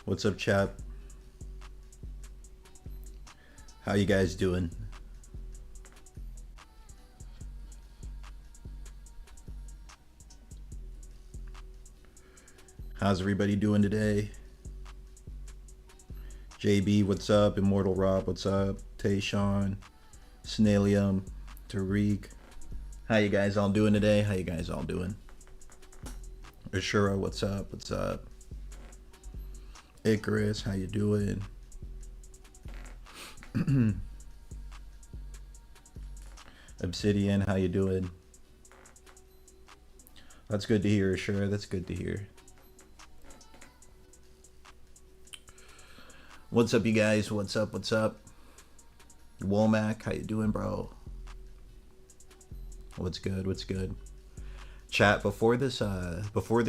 What's up, chap? How you guys doing? How's everybody doing today? JB, what's up? Immortal Rob, what's up? Tayshawn, Snailium, Tariq. How you guys all doing today? How you guys all doing? Ashura, what's up? What's up? Icarus, how you doing? Obsidian, how you doing? That's good to hear, Ashura. That's good to hear. What's up, you guys? What's up? What's up? Womack, how you doing, bro? What's good? What's good? Chat, before this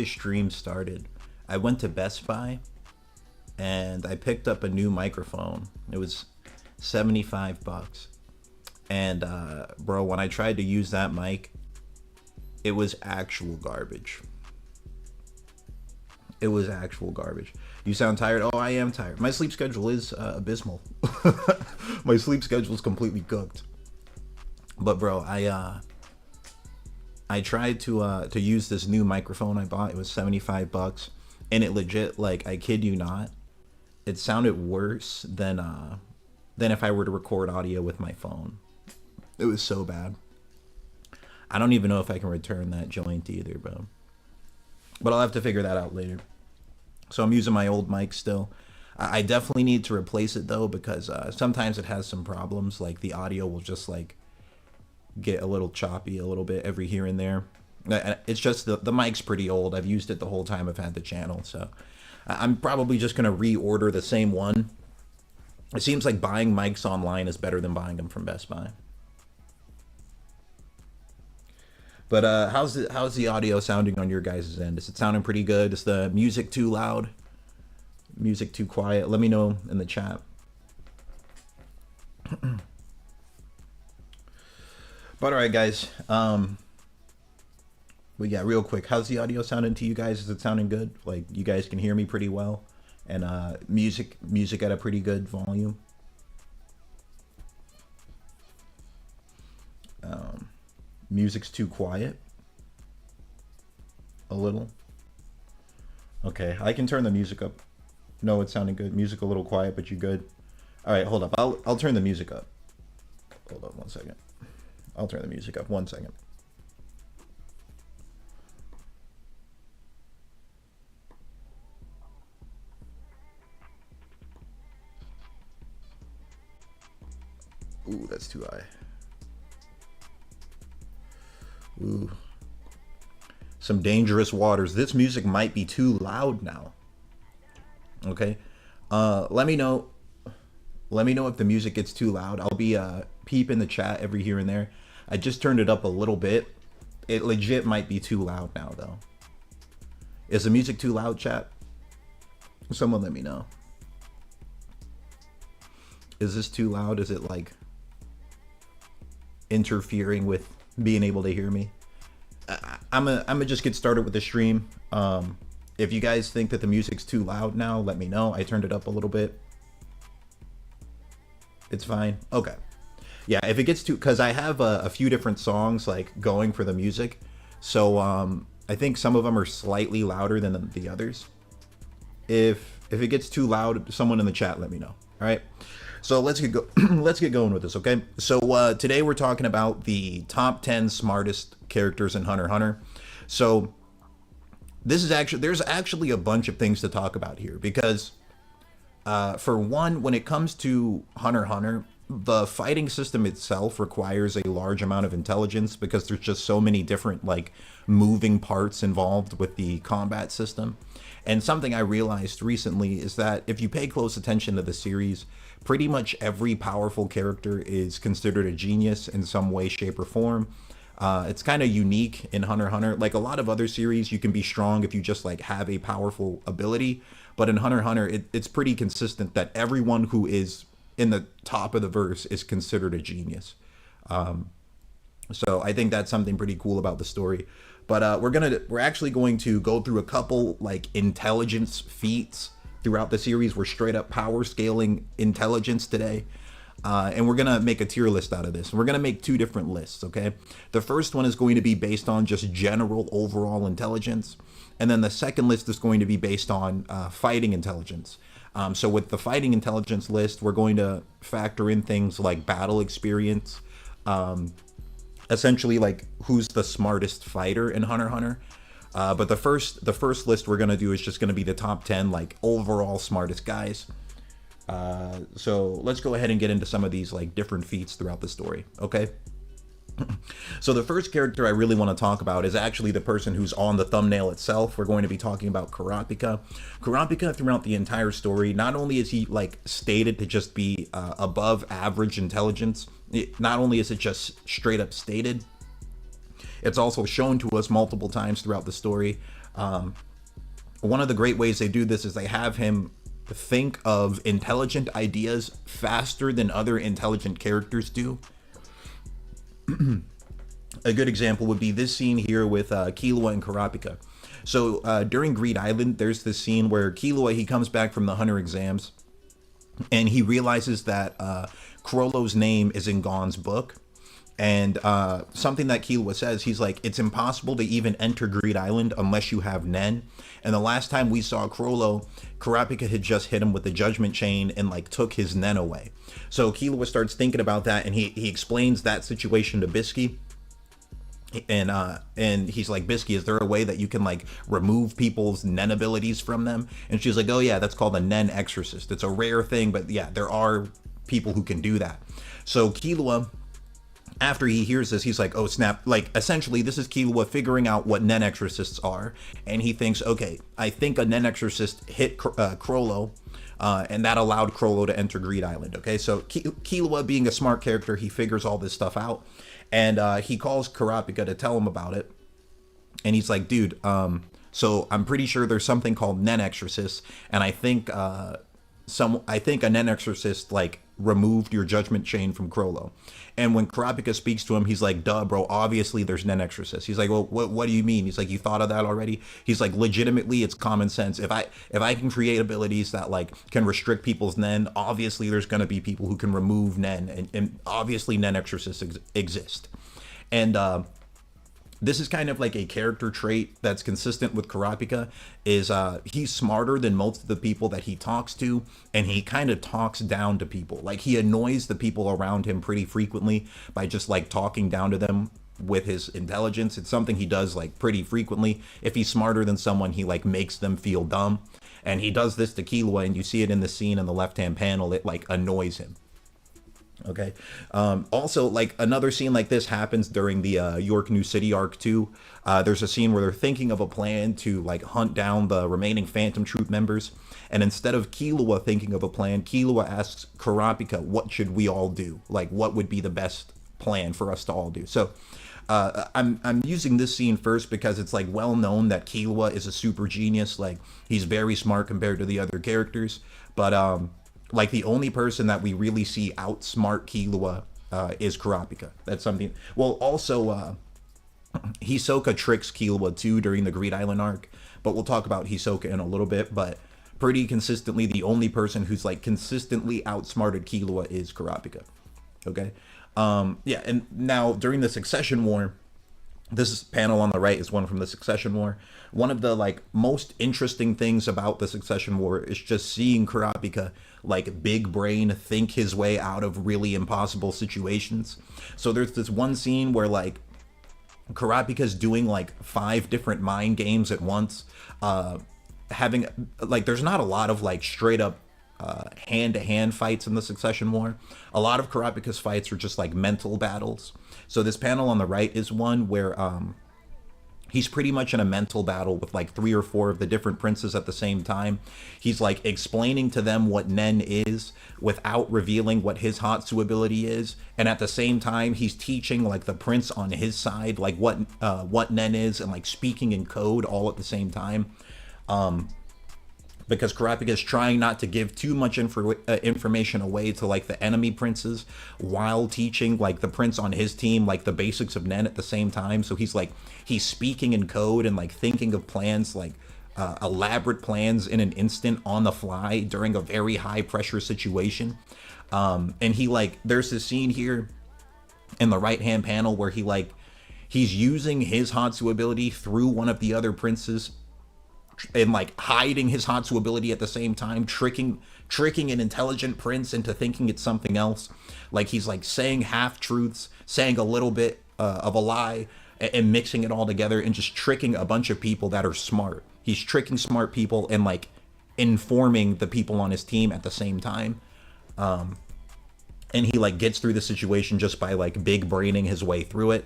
stream started, I went to Best Buy and I picked up a new microphone. It was 75 bucks. And bro, when I tried to use that mic, it was actual garbage. It was actual garbage. You sound tired? Oh, I am tired. My sleep schedule is abysmal. My sleep schedule is completely cooked. But bro, I tried to use this new microphone I bought. It was 75 bucks, and it legit, like, I kid you not, it sounded worse than if I were to record audio with my phone. It was so bad. I don't even know if I can return that joint either, bro. But I'll have to figure that out later. So I'm using my old mic still. I definitely need to replace it though, because sometimes it has some problems. Like the audio will just like get a little choppy a little bit every here and there. It's just the mic's pretty old. I've used it the whole time I've had the channel. So I'm probably just going to reorder the same one. It seems like buying mics online is better than buying them from Best Buy. But how's the audio sounding on your guys' end? Is it sounding pretty good? Is the music too loud? Music too quiet? Let me know in the chat. But all right, guys. We got real quick. How's the audio sounding to you guys? Is it sounding good? Like you guys can hear me pretty well, and music at a pretty good volume. Music's too quiet. A little. Okay, I can turn the music up. No, it's sounding good. Music a little quiet, but you good. All right, hold up. I'll turn the music up. Hold on 1 second. I'll turn the music up 1 second. Ooh, that's too high. Ooh. Some dangerous waters. This music might be too loud now. Okay. Let me know. Let me know if the music gets too loud. I'll be peeping the chat every here and there. I just turned it up a little bit. It legit might be too loud now though. Is the music too loud, chat? Someone let me know. Is this too loud? Is it like interfering with being able to hear me? I'm gonna just get started with the stream. If you guys think that the music's too loud now, let me know. I turned it up a little bit. It's fine. Okay. Yeah, if it gets too, because I have a few different songs like going for the music, so I think some of them are slightly louder than the others. If it gets too loud, someone in the chat let me know. All right. So let's get going with this, okay? So today we're talking about the top 10 smartest characters in Hunter x Hunter. So there's actually a bunch of things to talk about here because for one, when it comes to Hunter x Hunter, the fighting system itself requires a large amount of intelligence because there's just so many different like moving parts involved with the combat system. And something I realized recently is that if you pay close attention to the series, pretty much every powerful character is considered a genius in some way, shape, or form. It's kind of unique in Hunter x Hunter. Like a lot of other series, you can be strong if you just like have a powerful ability. But in Hunter x Hunter, it's pretty consistent that everyone who is in the top of the verse is considered a genius. So I think that's something pretty cool about the story. But we're actually going to go through a couple like intelligence feats throughout the series. We're straight up power scaling intelligence today. And we're going to make a tier list out of this. We're going to make two different lists, okay? The first one is going to be based on just general overall intelligence. And then the second list is going to be based on fighting intelligence. So with the fighting intelligence list, we're going to factor in things like battle experience, essentially like who's the smartest fighter in Hunter x Hunter. But the first list we're going to do is just going to be the top 10 like overall smartest guys. So let's go ahead and get into some of these like different feats throughout the story, okay? So the first character I really want to talk about is actually the person who's on the thumbnail itself. We're going to be talking about Kurapika. Kurapika, throughout the entire story, not only is he like stated to just be above average intelligence, not only is it just straight up stated, it's also shown to us multiple times throughout the story. One of the great ways they do this is they have him think of intelligent ideas faster than other intelligent characters do. A good example would be this scene here with Killua and Kurapika. So during Greed Island, there's this scene where Killua, he comes back from the Hunter exams, and he realizes that Chrollo's name is in Gon's book. And something that Killua says, he's like, it's impossible to even enter Greed Island unless you have Nen. And the last time we saw Chrollo, Kurapika had just hit him with the Judgment Chain and like took his Nen away. So Killua starts thinking about that, and he explains that situation to Bisky. And he's like, Bisky, is there a way that you can like remove people's Nen abilities from them? And she's like, oh yeah, that's called a Nen exorcist. It's a rare thing, but yeah, there are people who can do that. So Killua, after he hears this, he's like, oh snap, like essentially this is Killua figuring out what Nen exorcists are, and he thinks, okay, I think a Nen exorcist hit Chrollo, and that allowed Chrollo to enter Greed Island. Okay, so Killua, being a smart character, he figures all this stuff out, and he calls Kurapika to tell him about it, and he's like, dude, so I'm pretty sure there's something called Nen exorcists, and I think a Nen exorcist like removed your Judgment Chain from Chrollo. And when Kurapika speaks to him, he's like, duh, bro, obviously there's Nen exorcists. He's like, well, what do you mean? He's like, you thought of that already? He's like, legitimately, it's common sense. If I can create abilities that like can restrict people's Nen, obviously there's going to be people who can remove Nen, and obviously Nen exorcists exist. And this is kind of like a character trait that's consistent with Kurapika, is he's smarter than most of the people that he talks to, and he kind of talks down to people. Like, he annoys the people around him pretty frequently by just like talking down to them with his intelligence. It's something he does like pretty frequently. If he's smarter than someone, he like makes them feel dumb. And he does this to Killua, and you see it in the scene in the left-hand panel. It like annoys him. Okay. Also, like, another scene like this happens during the York New City arc too. There's a scene where they're thinking of a plan to like hunt down the remaining Phantom Troop members, and instead of Killua thinking of a plan, Killua asks Kurapika, what should we all do? Like, what would be the best plan for us to all do? So I'm using this scene first because it's like well known that Killua is a super genius. Like, he's very smart compared to the other characters, but like, the only person that we really see outsmart Killua is Kurapika. That's something. Well, also, Hisoka tricks Killua too during the Greed Island arc, but we'll talk about Hisoka in a little bit. But pretty consistently, the only person who's like consistently outsmarted Killua is Kurapika. Okay. Yeah, and now during the Succession War, this panel on the right is one from the Succession War. One of the like most interesting things about the Succession War is just seeing Kurapika like big brain think his way out of really impossible situations. So there's this one scene where like Kurapika's doing like 5 different mind games at once, having like, there's not a lot of like straight up hand-to-hand fights in the Succession War. A lot of Kurapika's fights are just like mental battles. So this panel on the right is one where he's pretty much in a mental battle with like 3 or 4 of the different princes at the same time. He's like explaining to them what Nen is without revealing what his Hatsu ability is, and at the same time he's teaching like the prince on his side like what Nen is, and like speaking in code all at the same time. Because Kurapika is trying not to give too much information away to like the enemy princes, while teaching like the prince on his team like the basics of Nen at the same time. So he's speaking in code and like thinking of plans like elaborate plans in an instant on the fly during a very high pressure situation. And he like, there's this scene here in the right hand panel where he's using his Hatsu ability through one of the other princes and like hiding his Hatsu ability at the same time, tricking an intelligent prince into thinking it's something else. Like he's like saying half truths, saying a little bit of a lie, and mixing it all together and just tricking a bunch of people that are smart. He's tricking smart people and like informing the people on his team at the same time. And he like gets through the situation just by like big braining his way through it.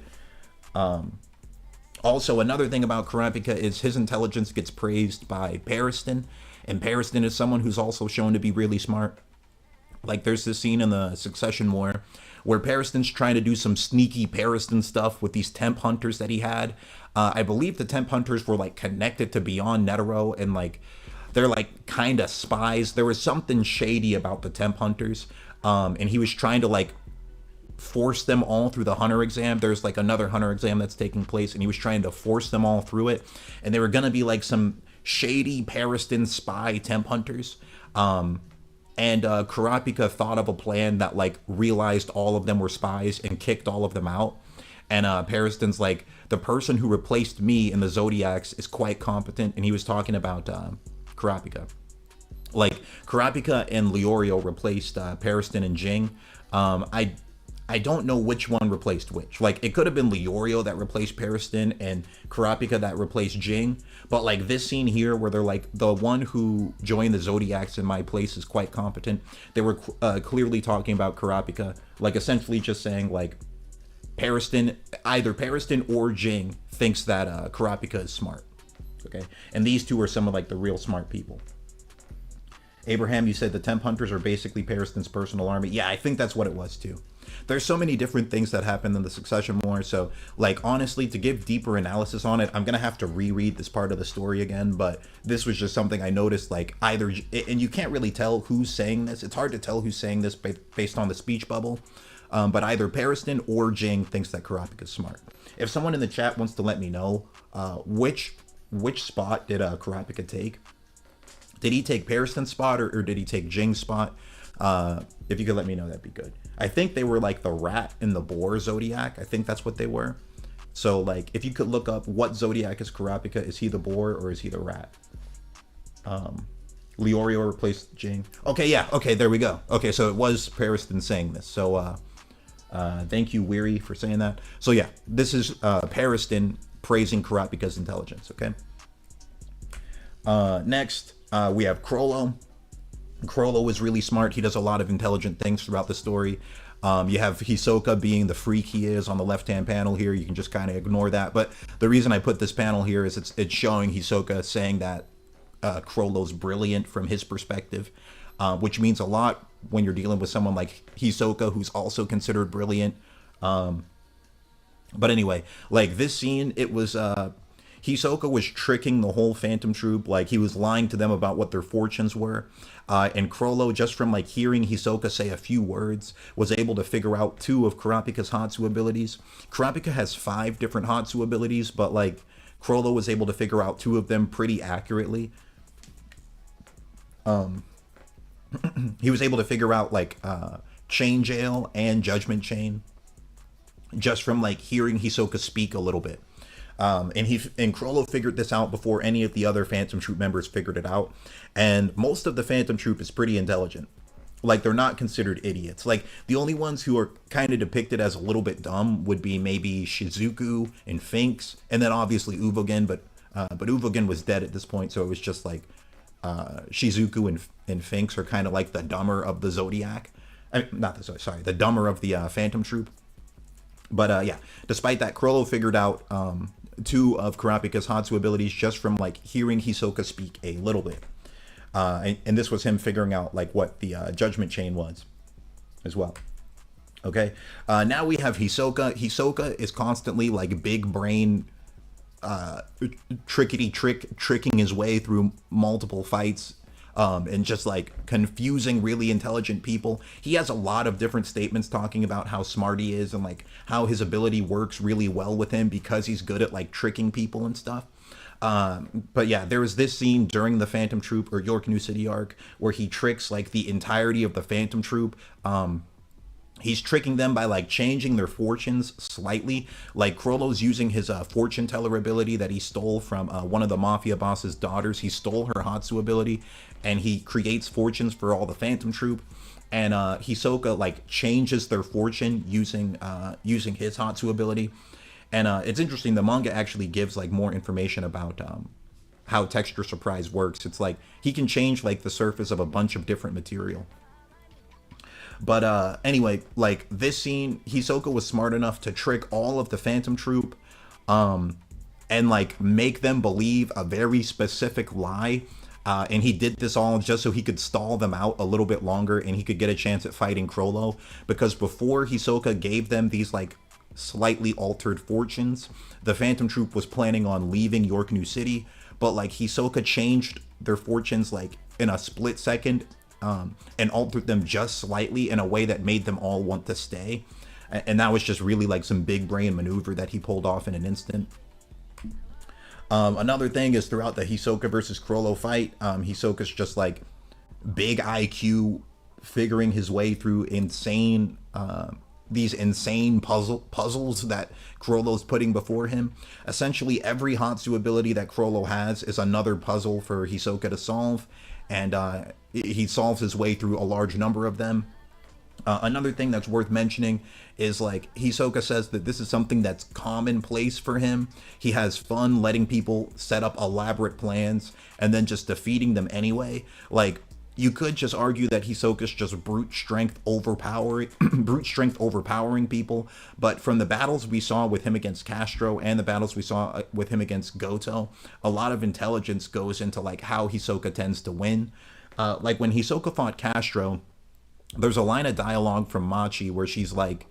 Also, another thing about Kurapika is his intelligence gets praised by Pariston, and Pariston is someone who's also shown to be really smart. Like there's this scene in the Succession War where Pariston's trying to do some sneaky Pariston stuff with these temp hunters that he had. I believe the temp hunters were like connected to Beyond Netero, and like they're like kind of spies. There was something shady about the temp hunters, and he was trying to like force them all through the hunter exam. There's like another hunter exam that's taking place, and he was trying to force them all through it, and they were gonna be like some shady Pariston spy temp hunters. And Kurapika thought of a plan that like realized all of them were spies and kicked all of them out. And Pariston's like, the person who replaced me in the Zodiacs is quite competent, and he was talking about Kurapika. Like Kurapika and Leorio replaced Pariston and Ging. I don't know which one replaced which. Like it could have been Leorio that replaced Pariston and Kurapika that replaced Ging. But like this scene here where they're like, the one who joined the Zodiacs in my place is quite competent. They were clearly talking about Kurapika, like essentially just saying like either Pariston or Ging thinks that Kurapika is smart. Okay. And these two are some of like the real smart people. Abraham, you said the temp hunters are basically Pariston's personal army. Yeah, I think that's what it was too. There's so many different things that happened in the Succession War. So, like, honestly, to give deeper analysis on it, I'm going to have to reread this part of the story again. But this was just something I noticed, like, either, and you can't really tell who's saying this. It's hard to tell who's saying this based on the speech bubble. But either Pariston or Ging thinks that Kurapika is smart. If someone in the chat wants to let me know which spot did Kurapika take, did he take Pariston's spot or did he take Jing's spot? If you could let me know, that'd be good. I think they were like the rat and the boar Zodiac. I think that's what they were. So like, if you could look up what Zodiac is Kurapika, is he the boar or is he the rat? Leorio replaced Ging. Okay, yeah. Okay, there we go. Okay, so it was Pariston saying this. So thank you, Weary, for saying that. So yeah, this is Pariston praising Kurapika's intelligence. Okay. Next, we have Chrollo. Chrollo is really smart. He does a lot of intelligent things throughout the story. You have Hisoka being the freak he is on the left-hand panel here. You can just kind of ignore that. But the reason I put this panel here is it's showing Hisoka saying that Chrollo's brilliant from his perspective, which means a lot when you're dealing with someone like Hisoka, who's also considered brilliant. But anyway, like this scene, it was... Hisoka was tricking the whole Phantom Troop, like he was lying to them about what their fortunes were. And Chrollo, just from like hearing Hisoka say a few words, was able to figure out 2 of Kurapika's Hatsu abilities. Kurapika has 5 different Hatsu abilities, but like Chrollo was able to figure out 2 of them pretty accurately. He was able to figure out like Chain Jail and Judgment Chain just from like hearing Hisoka speak a little bit. And Chrollo figured this out before any of the other Phantom Troop members figured it out. And most of the Phantom Troop is pretty intelligent. Like, they're not considered idiots. Like, the only ones who are kind of depicted as a little bit dumb would be maybe Shizuku and Finks, and then obviously Uvogen, but Uvogen was dead at this point, so it was just like Shizuku and Finks are kind of like the dumber of the Zodiac. The dumber of the Phantom Troop. But yeah, despite that, Chrollo figured out 2 of Kurapika's Hatsu abilities just from like hearing Hisoka speak a little bit. And this was him figuring out like what the Judgment Chain was as well. Okay, now we have Hisoka. Hisoka is constantly like big brain tricking his way through multiple fights. And just like confusing really intelligent people. He has a lot of different statements talking about how smart he is and like how his ability works really well with him because he's good at like tricking people and stuff. But yeah, there was this scene during the Phantom Troop or York New City arc where he tricks like the entirety of the Phantom Troop. He's tricking them by like changing their fortunes slightly. Like Chrollo's using his fortune teller ability that he stole from one of the mafia boss's daughters. He stole her Hatsu ability, and he creates fortunes for all the Phantom Troop. And Hisoka like changes their fortune using his Hatsu ability. And it's interesting. The manga actually gives like more information about how texture surprise works. It's like he can change like the surface of a bunch of different material. But anyway, like this scene, Hisoka was smart enough to trick all of the Phantom Troop, and like make them believe a very specific lie. And he did this all just so he could stall them out a little bit longer and he could get a chance at fighting Chrollo. Because before Hisoka gave them these like slightly altered fortunes, the Phantom Troop was planning on leaving York New City. But like Hisoka changed their fortunes like in a split second, and altered them just slightly in a way that made them all want to stay. And that was just really like some big brain maneuver that he pulled off in an instant. Another thing is throughout the Hisoka versus Chrollo fight, Hisoka's just like big IQ figuring his way through these insane puzzles that Chrollo's putting before him. Essentially, every Hatsu ability that Chrollo has is another puzzle for Hisoka to solve, and he solves his way through a large number of them. Another thing that's worth mentioning is like Hisoka says that this is something that's commonplace for him. He has fun letting people set up elaborate plans and then just defeating them anyway. Like you could just argue that Hisoka's just brute strength overpowering people, but from the battles we saw with him against Castro and the battles we saw with him against Goto, a lot of intelligence goes into like how Hisoka tends to win. Like when Hisoka fought Castro, there's a line of dialogue from Machi where she's like,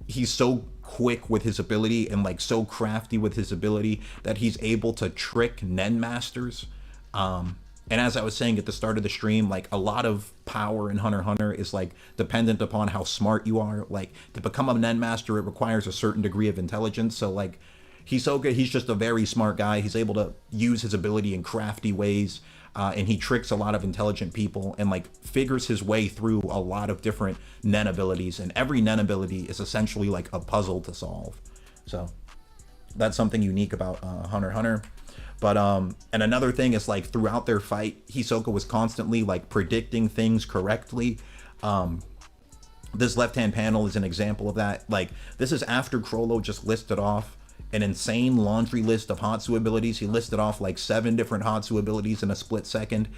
he's so quick with his ability and like so crafty with his ability that he's able to trick Nen masters. And as I was saying at the start of the stream, like a lot of power in Hunter x Hunter is like dependent upon how smart you are. Like to become a Nen master, it requires a certain degree of intelligence. So like Hisoka, he's just a very smart guy. He's able to use his ability in crafty ways. And he tricks a lot of intelligent people and like figures his way through a lot of different Nen abilities. And every Nen ability is essentially like a puzzle to solve. So that's something unique about Hunter x Hunter. But and another thing is like throughout their fight, Hisoka was constantly like predicting things correctly. This left-hand panel is an example of that. Like this is after Chrollo just listed off an insane laundry list of Hatsu abilities. He listed off like 7 different Hatsu abilities in a split second.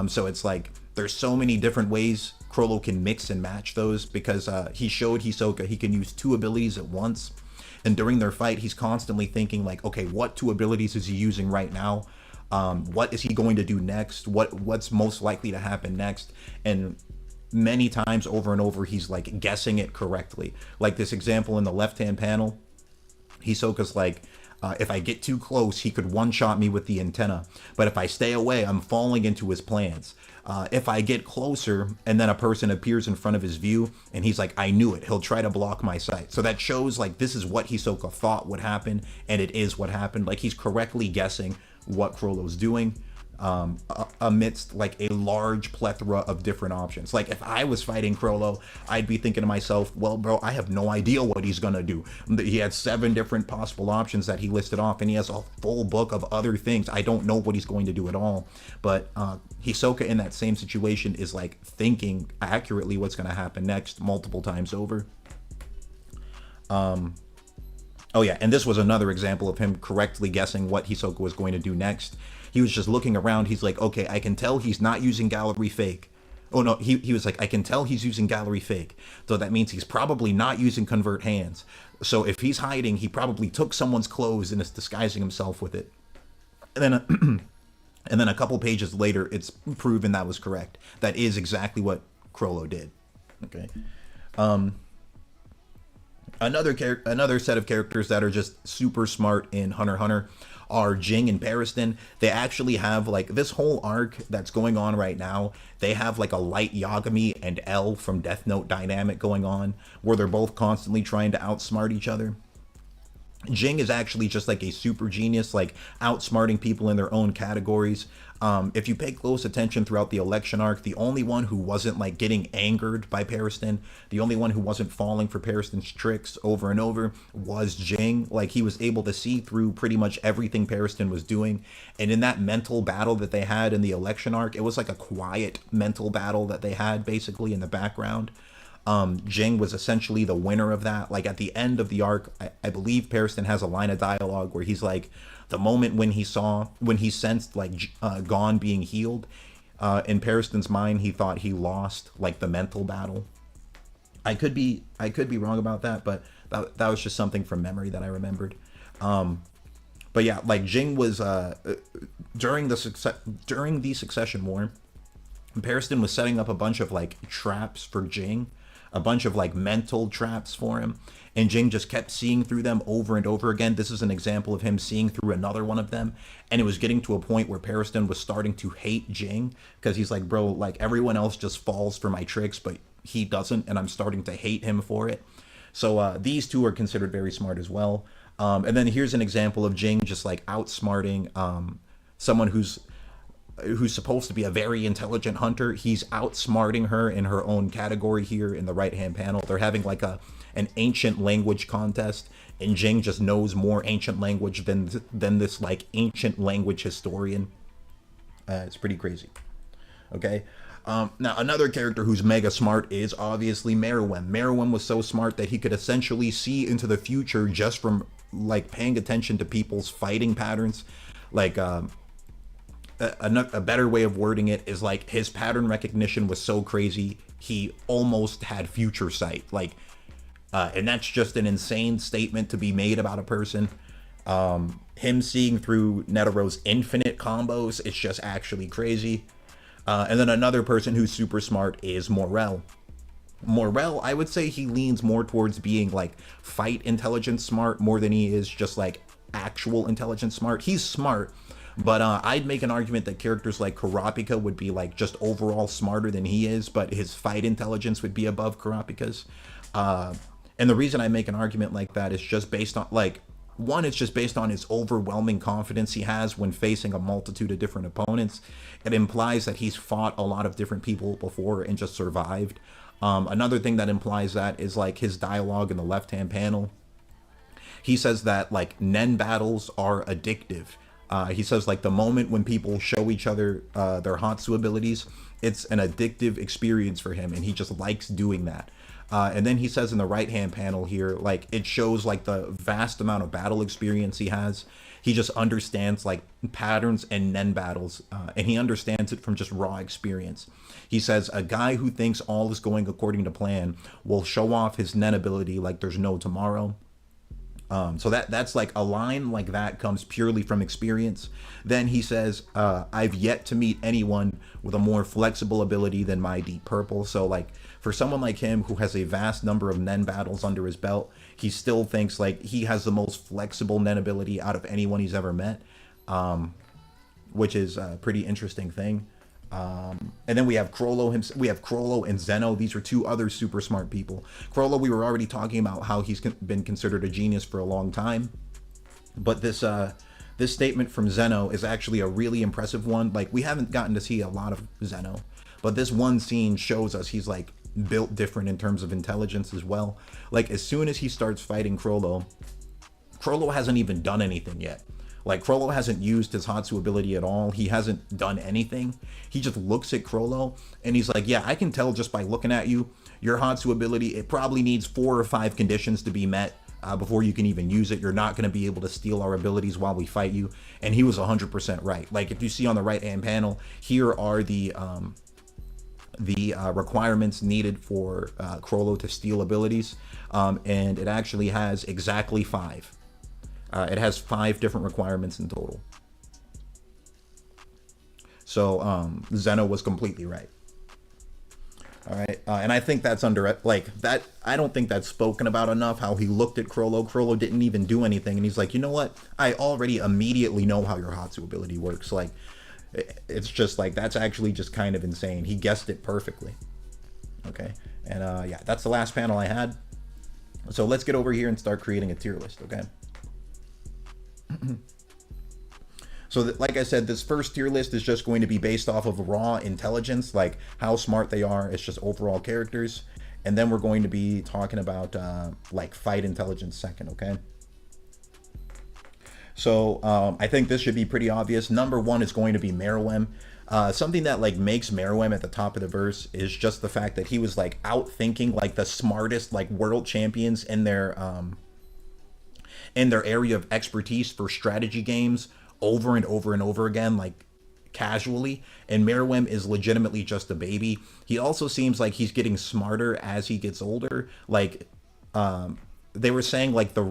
So it's like there's so many different ways Chrollo can mix and match those because he showed Hisoka he can use 2 abilities at once. And during their fight, he's constantly thinking like, okay, what 2 abilities is he using right now? What is he going to do next? What's most likely to happen next? And many times over and over, he's like guessing it correctly. Like this example in the left-hand panel, Hisoka's like, if I get too close, he could one-shot me with the antenna. But if I stay away, I'm falling into his plans. If I get closer and then a person appears in front of his view and he's like, I knew it, he'll try to block my sight. So that shows like this is what Hisoka thought would happen, and it is what happened. Like he's correctly guessing what Chrollo's doing amidst like a large plethora of different options. Like if I was fighting Chrollo, I'd be thinking to myself, well bro, I have no idea what he's gonna do. He had 7 different possible options that he listed off, and he has a full book of other things. I don't know what he's going to do at all. But Hisoka in that same situation is like thinking accurately what's going to happen next multiple times over. Oh yeah, and this was another example of him correctly guessing what Hisoka was going to do next. He was just looking around. He's like, okay, I can tell he's not using gallery fake. Oh no, he was like, I can tell he's using gallery fake. So that means he's probably not using convert hands. So if he's hiding, he probably took someone's clothes and is disguising himself with it. And then and then a couple pages later, it's proven that was correct. That is exactly what Chrollo did. Okay. Another set of characters that are just super smart in Hunter x Hunter are Ging and Pariston. They actually have like this whole arc that's going on right now. They have like a light Yagami and L from Death Note dynamic going on, where they're both constantly trying to outsmart each other. Ging is actually just like a super genius, like outsmarting people in their own categories. If you pay close attention throughout the election arc, the only one who wasn't like getting angered by Pariston, the only one who wasn't falling for Pariston's tricks over and over was Ging. Like he was able to see through pretty much everything Pariston was doing. And in that mental battle that they had in the election arc, it was like a quiet mental battle that they had basically in the background. Ging was essentially the winner of that. Like at the end of the arc, I believe Pariston has a line of dialogue where he's like, the moment when he sensed like Gon being healed, in Pariston's mind, he thought he lost like the mental battle. I could be wrong about that, but that was just something from memory that I remembered. But yeah, like Ging was during the Succession War, Pariston was setting up a bunch of like traps for Ging, a bunch of like mental traps for him, and Ging just kept seeing through them over and over again. This is an example of him seeing through another one of them, and it was getting to a point where Pariston was starting to hate Ging because he's like, bro, like everyone else just falls for my tricks, but he doesn't, and I'm starting to hate him for it. So these two are considered very smart as well. And then here's an example of Ging just like outsmarting someone who's supposed to be a very intelligent hunter. He's outsmarting her in her own category here in the right hand panel. They're having like an ancient language contest, and Ging just knows more ancient language than this like ancient language historian. It's pretty crazy. Okay. Now another character who's mega smart is obviously Meruem. Meruem was so smart that he could essentially see into the future just from like paying attention to people's fighting patterns. Like a better way of wording it is like his pattern recognition was so crazy he almost had future sight. Like and that's just an insane statement to be made about a person. Him seeing through Netero's infinite combos, it's just actually crazy. And then another person who's super smart is Morel. Morel, I would say he leans more towards being like fight intelligence smart more than he is just like actual intelligence smart. He's smart, but I'd make an argument that characters like Kurapika would be like just overall smarter than he is, but his fight intelligence would be above Kurapika's. And the reason I make an argument like that is just based on like, one, it's just based on his overwhelming confidence he has when facing a multitude of different opponents. It implies that he's fought a lot of different people before and just survived. Another thing that implies that is like his dialogue in the left-hand panel. He says that like Nen battles are addictive. He says like the moment when people show each other their Hatsu abilities, it's an addictive experience for him, and he just likes doing that. And then he says in the right-hand panel here, like it shows like the vast amount of battle experience he has. He just understands like patterns and Nen battles, and he understands it from just raw experience. He says a guy who thinks all is going according to plan will show off his Nen ability like there's no tomorrow. So that's like a line like that comes purely from experience. Then he says, I've yet to meet anyone with a more flexible ability than my Deep Purple. So like for someone like him who has a vast number of Nen battles under his belt, he still thinks like he has the most flexible Nen ability out of anyone he's ever met, which is a pretty interesting thing. And then we have Chrollo and Zeno. These are two other super smart people. Chrollo, we were already talking about how he's been considered a genius for a long time, but this statement from Zeno is actually a really impressive one. Like we haven't gotten to see a lot of Zeno, but this one scene shows us he's like built different in terms of intelligence as well. Like as soon as he starts fighting Chrollo hasn't even done anything yet. Like Chrollo hasn't used his Hatsu ability at all. He hasn't done anything. He just looks at Chrollo and he's like, yeah, I can tell just by looking at you, your Hatsu ability, it probably needs 4 or 5 conditions to be met before you can even use it. You're not going to be able to steal our abilities while we fight you. And he was 100% right. Like if you see on the right hand panel, here are the requirements needed for Chrollo to steal abilities. And it actually has exactly 5. It has 5 different requirements in total. So Zeno was completely right. All right, and I think that's that. I don't think that's spoken about enough. How he looked at Chrollo. Chrollo didn't even do anything, and he's like, you know what? I already immediately know how your Hatsu ability works. Like, it's just like that's actually just kind of insane. He guessed it perfectly. Okay, and yeah, that's the last panel I had. So let's get over here and start creating a tier list. Okay. So, like I said, this first tier list is just going to be based off of raw intelligence, like how smart they are. It's just overall characters. And then we're going to be talking about like fight intelligence second, okay? So I think this should be pretty obvious. Number one is going to be Meruem. Something that like makes Meruem at the top of the verse is just the fact that he was like outthinking like the smartest like world champions in their area of expertise for strategy games over and over and over again, like casually. And Meruem is legitimately just a baby. He also seems like he's getting smarter as he gets older. Like they were saying, like the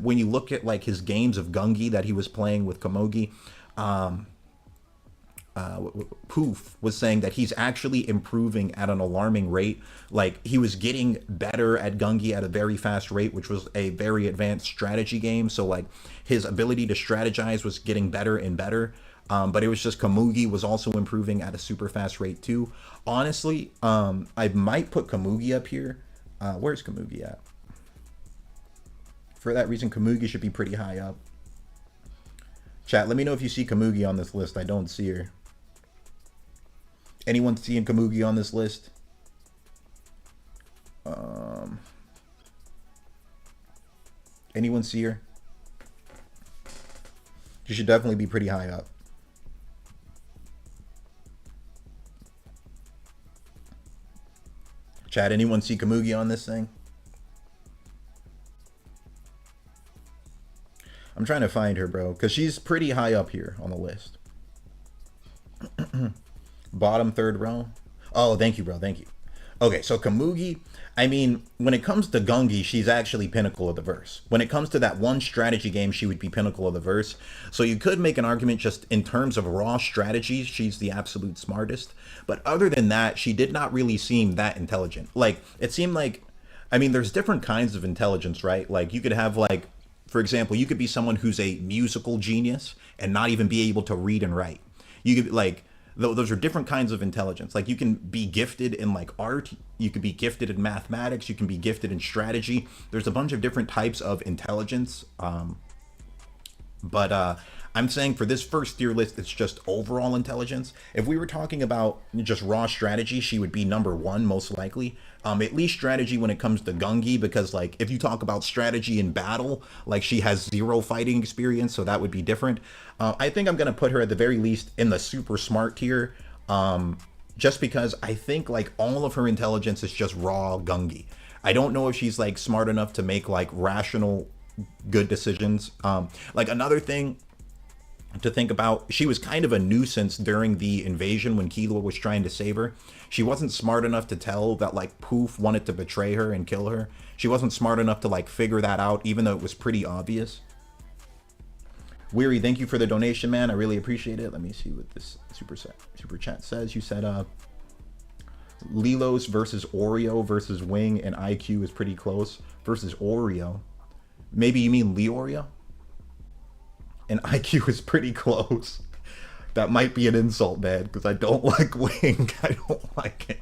when you look at like his games of Gungi that he was playing with Komugi, Poof was saying that he's actually improving at an alarming rate. Like he was getting better at Gungi at a very fast rate, which was a very advanced strategy game. So like his ability to strategize was getting better and better. But it was just Komugi was also improving at a super fast rate too. Honestly, I might put Komugi up here. Where's Komugi at? For that reason, Komugi should be pretty high up. Chat, let me know if you see Komugi on this list. I don't see her. Anyone seeing Komugi on this list? Anyone see her? She should definitely be pretty high up. Chat, anyone see Komugi on this thing? I'm trying to find her, bro, because she's pretty high up here on the list. Bottom third row. Oh, thank you, bro. Thank you. Okay, so Komugi, I mean, when it comes to Gungi, she's actually pinnacle of the verse. When it comes to that one strategy game, she would be pinnacle of the verse. So you could make an argument just in terms of raw strategies, she's the absolute smartest. But other than that, she did not really seem that intelligent. Like, it seemed like, I mean, there's different kinds of intelligence, right? Like, you could have, like, for example, you could be someone who's a musical genius and not even be able to read and write. You could, like, those are different kinds of intelligence. Like you can be gifted in like art, you could be gifted in mathematics, you can be gifted in strategy. There's a bunch of different types of intelligence. But I'm saying for this first tier list, it's just overall intelligence. If we were talking about just raw strategy, she would be number one, most likely. At least strategy when it comes to Gungi, because like if you talk about strategy in battle, like she has zero fighting experience, so that would be different. I think I'm gonna put her at the very least in the super smart tier, just because I think like all of her intelligence is just raw Gungi. I don't know if she's like smart enough to make like rational, good decisions. Like another thing to think about, she was kind of a nuisance during the invasion when Killua was trying to save her. She wasn't smart enough to tell that like Poof wanted to betray her and kill her. She wasn't smart enough to like figure that out, even though it was pretty obvious. Weary, thank you for the donation, man. I really appreciate it. Let me see what this super chat says. You said Lilos versus Oreo versus Wing and IQ is pretty close. Versus Oreo. Maybe you mean Leorio? And IQ is pretty close. That might be an insult, man, because I don't like Wing. I don't like it,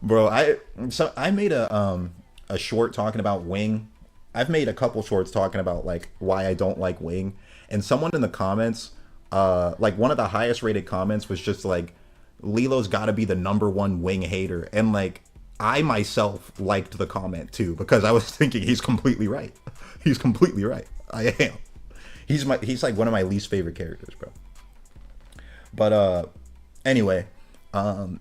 bro. I made a short talking about Wing. I've made a couple shorts talking about like why I don't like Wing, and someone in the comments, like one of the highest rated comments was just like, Lilo's got to be the #1 Wing hater, and like I myself liked the comment too because I was thinking he's completely right. He's completely right. I am. He's like one of my least favorite characters, bro. But anyway,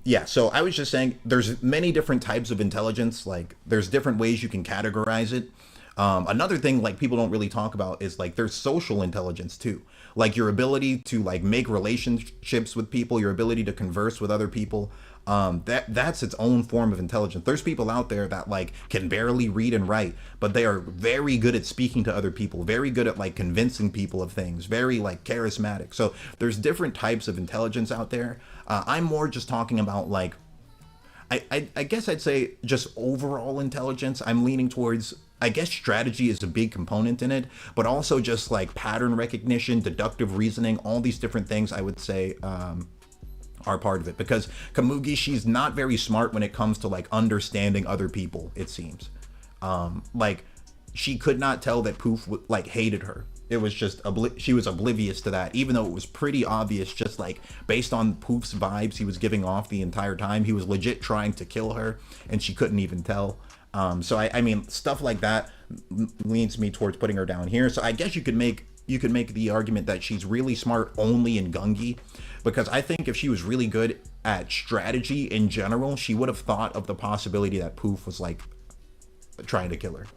yeah, so I was just saying there's many different types of intelligence. Like there's different ways you can categorize it. Another thing like people don't really talk about is like there's social intelligence too. Like your ability to like make relationships with people, your ability to converse with other people. That's its own form of intelligence. There's people out there that like can barely read and write, but they are very good at speaking to other people, very good at like convincing people of things, very like charismatic. So there's different types of intelligence out there. I'm more just talking about like, I guess I'd say just overall intelligence. I'm leaning towards, I guess strategy is a big component in it, but also just like pattern recognition, deductive reasoning, all these different things I would say are part of it. Because Komugi, she's not very smart when it comes to like understanding other people, it seems. Like she could not tell that Poof like hated her. It was just she was oblivious to that, even though it was pretty obvious. Just like based on Poof's vibes he was giving off the entire time, he was legit trying to kill her, and she couldn't even tell. So I mean, stuff like that leads me towards putting her down here. So I guess you could make the argument that she's really smart only in Gungi, because I think if she was really good at strategy in general, she would have thought of the possibility that Poof was like trying to kill her.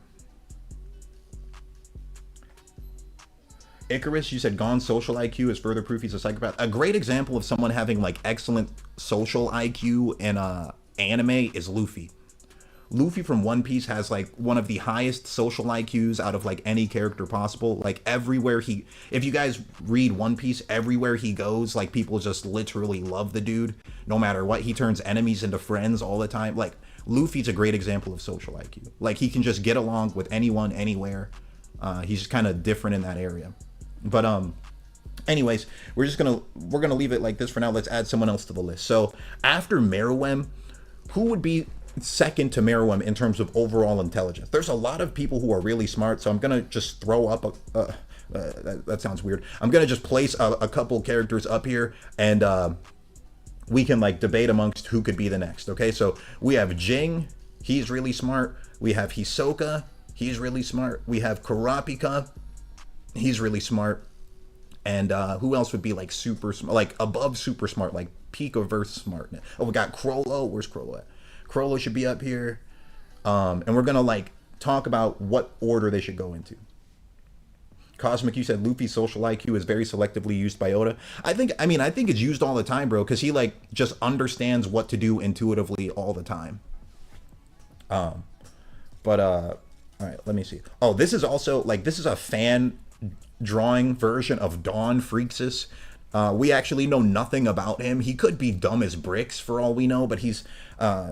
Icarus, you said Gon's social IQ is further proof he's a psychopath. A great example of someone having like excellent social IQ in anime is Luffy. Luffy from One Piece has like one of the highest social IQs out of like any character possible. Like everywhere if you guys read One Piece, everywhere he goes, like people just literally love the dude. No matter what, he turns enemies into friends all the time. Like Luffy's a great example of social IQ. Like he can just get along with anyone, anywhere. He's just kind of different in that area. But anyways, we're gonna leave it like this for now. Let's add someone else to the list. So after Meruem, who would be second to Meruem in terms of overall intelligence? There's a lot of people who are really smart, so I'm gonna just throw up that sounds weird. I'm gonna just place a couple characters up here, and we can like debate amongst who could be the next. Okay, so we have Ging, he's really smart. We have Hisoka, he's really smart. We have Kurapika, he's really smart. And who else would be like super smart, like above super smart, like peak of verse smartness? Oh, we got Chrollo. Where's Chrollo at? Chrollo should be up here. And we're gonna like talk about what order they should go into. Cosmic, you said Luffy's social IQ is very selectively used by Oda. I think it's used all the time, bro, because he like just understands what to do intuitively all the time. All right, let me see. Oh, this is also like, this is a fan drawing version of Dawn Freaksis. We actually know nothing about him. He could be dumb as bricks for all we know, but he's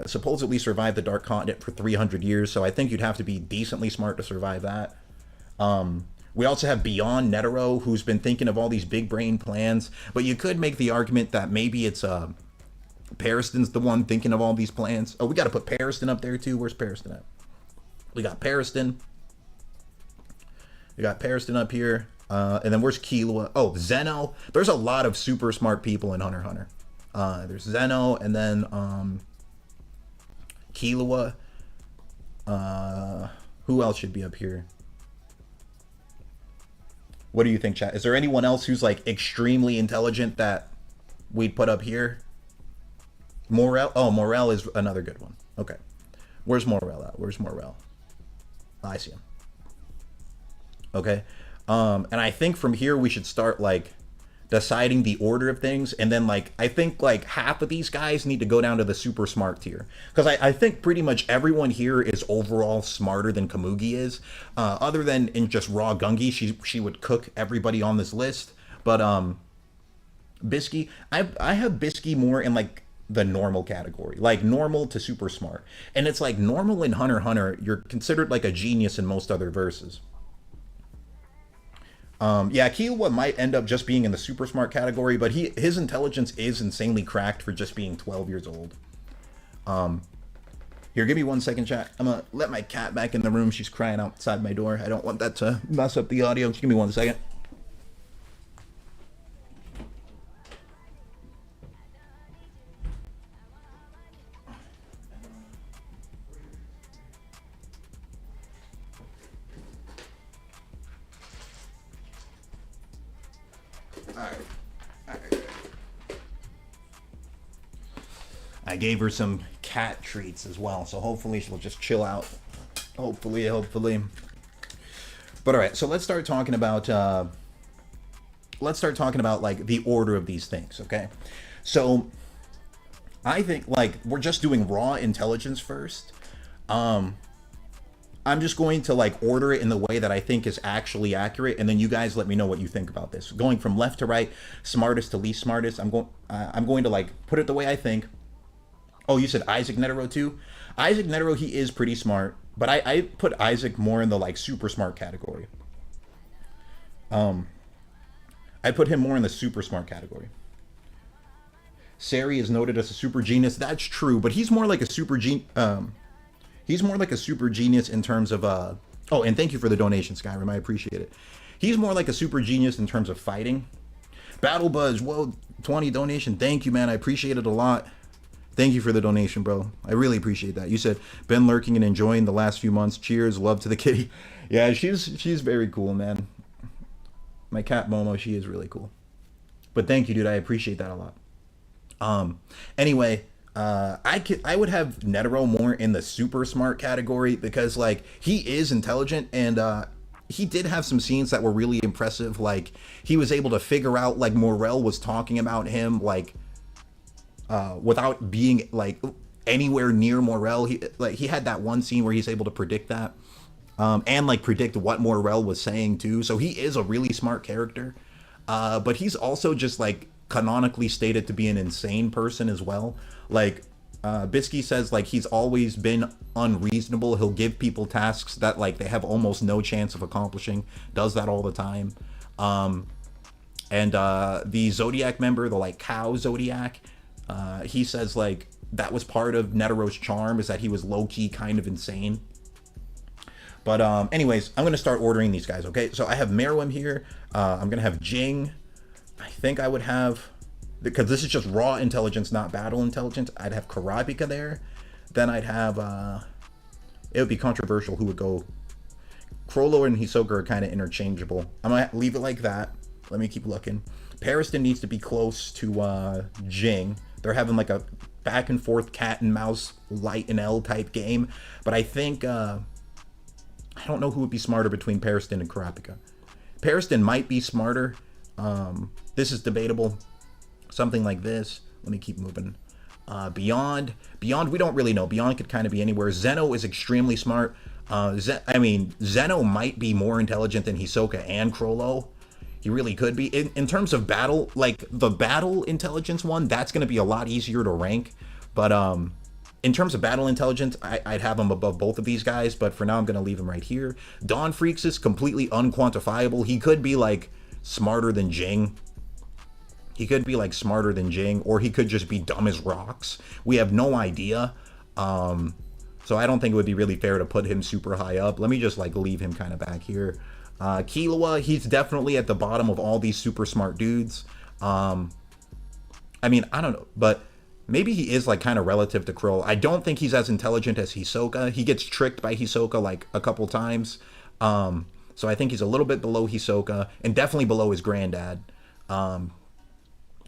supposedly survived the Dark Continent for 300 years, so I think you'd have to be decently smart to survive that. We also have Beyond Netero, who's been thinking of all these big brain plans, but you could make the argument that maybe it's Pariston's the one thinking of all these plans. Oh, we got to put Pariston up there too. Where's Pariston at? We got Pariston. We got Pariston up here. And then where's Killua? Oh, Zeno. There's a lot of super smart people in Hunter x Hunter. There's Zeno, and then Killua. Who else should be up here? What do you think, chat? Is there anyone else who's like extremely intelligent that we'd put up here? Morel? Oh, Morel is another good one. Okay. Where's Morel at? Where's Morel? I see him. Okay. And I think from here we should start like deciding the order of things, and then like I think like half of these guys need to go down to the super smart tier, because I think pretty much everyone here is overall smarter than Komugi is, other than in just raw Gungi. She would cook everybody on this list. But Bisky, I have Bisky more in like the normal category, like normal to super smart, and it's like normal in Hunter x Hunter, you're considered like a genius in most other verses. Yeah, Killua might end up just being in the super smart category, but his intelligence is insanely cracked for just being 12 years old. Here, give me 1 second, chat. I'm gonna let my cat back in the room. She's crying outside my door. I don't want that to mess up the audio. Just give me 1 second. I gave her some cat treats as well, so hopefully she'll just chill out. Hopefully. But all right, so let's start talking about like the order of these things, okay? So I think like we're just doing raw intelligence first. I'm just going to like order it in the way that I think is actually accurate, and then you guys let me know what you think about this. Going from left to right, smartest to least smartest. I'm going to like put it the way I think. Oh, you said Isaac Netero too? Isaac Netero, he is pretty smart, but I put Isaac more in the like super smart category. I put him more in the super smart category. Sari is noted as a super genius. That's true, but he's more like a super he's more like a super genius in terms of oh, and thank you for the donation, Skyrim. I appreciate it. He's more like a super genius in terms of fighting. Battle Buzz, whoa, 20 donation. Thank you, man. I appreciate it a lot. Thank you for the donation, bro. I really appreciate that. You said, been lurking and enjoying the last few months. Cheers. Love to the kitty. Yeah, she's very cool, man. My cat Momo, she is really cool. But thank you, dude. I appreciate that a lot. Anyway, I would have Netero more in the super smart category because like he is intelligent and he did have some scenes that were really impressive. Like he was able to figure out like Morel was talking about him like without being like anywhere near Morel. He had that one scene where he's able to predict that and like predict what Morel was saying too. So he is a really smart character. But he's also just like canonically stated to be an insane person as well. Like Bisky says, like he's always been unreasonable. He'll give people tasks that like they have almost no chance of accomplishing. Does that all the time. And the Zodiac member, the like cow Zodiac, he says like that was part of Netero's charm, is that he was low-key kind of insane. But anyways, I'm going to start ordering these guys, okay? So I have Meruem here. I'm going to have Ging. I think I would have, because this is just raw intelligence, not battle intelligence, I'd have Kurapika there. Then I'd have, it would be controversial who would go. Chrollo and Hisoka are kind of interchangeable. I'm going to leave it like that. Let me keep looking. Pariston needs to be close to Ging. They're having like a back and forth cat and mouse light and L type game. But I think, I don't know who would be smarter between Pariston and Kurapika. Pariston might be smarter. This is debatable. Something like this. Let me keep moving. Beyond, we don't really know. Beyond could kind of be anywhere. Zeno is extremely smart. Zeno might be more intelligent than Hisoka and Chrollo. He really could be. In terms of battle, like the battle intelligence one, that's going to be a lot easier to rank. But in terms of battle intelligence, I'd have him above both of these guys, but for now I'm going to leave him right here. Dawn Freaks is completely unquantifiable. He could be like smarter than Ging. He could be like smarter than Ging, or he could just be dumb as rocks. We have no idea. So I don't think it would be really fair to put him super high up. Let me just like leave him kind of back here. Killua, he's definitely at the bottom of all these super smart dudes. I mean, I don't know, but maybe he is like kind of relative to Krill. I don't think he's as intelligent as Hisoka. He gets tricked by Hisoka like a couple times. So I think he's a little bit below Hisoka and definitely below his granddad.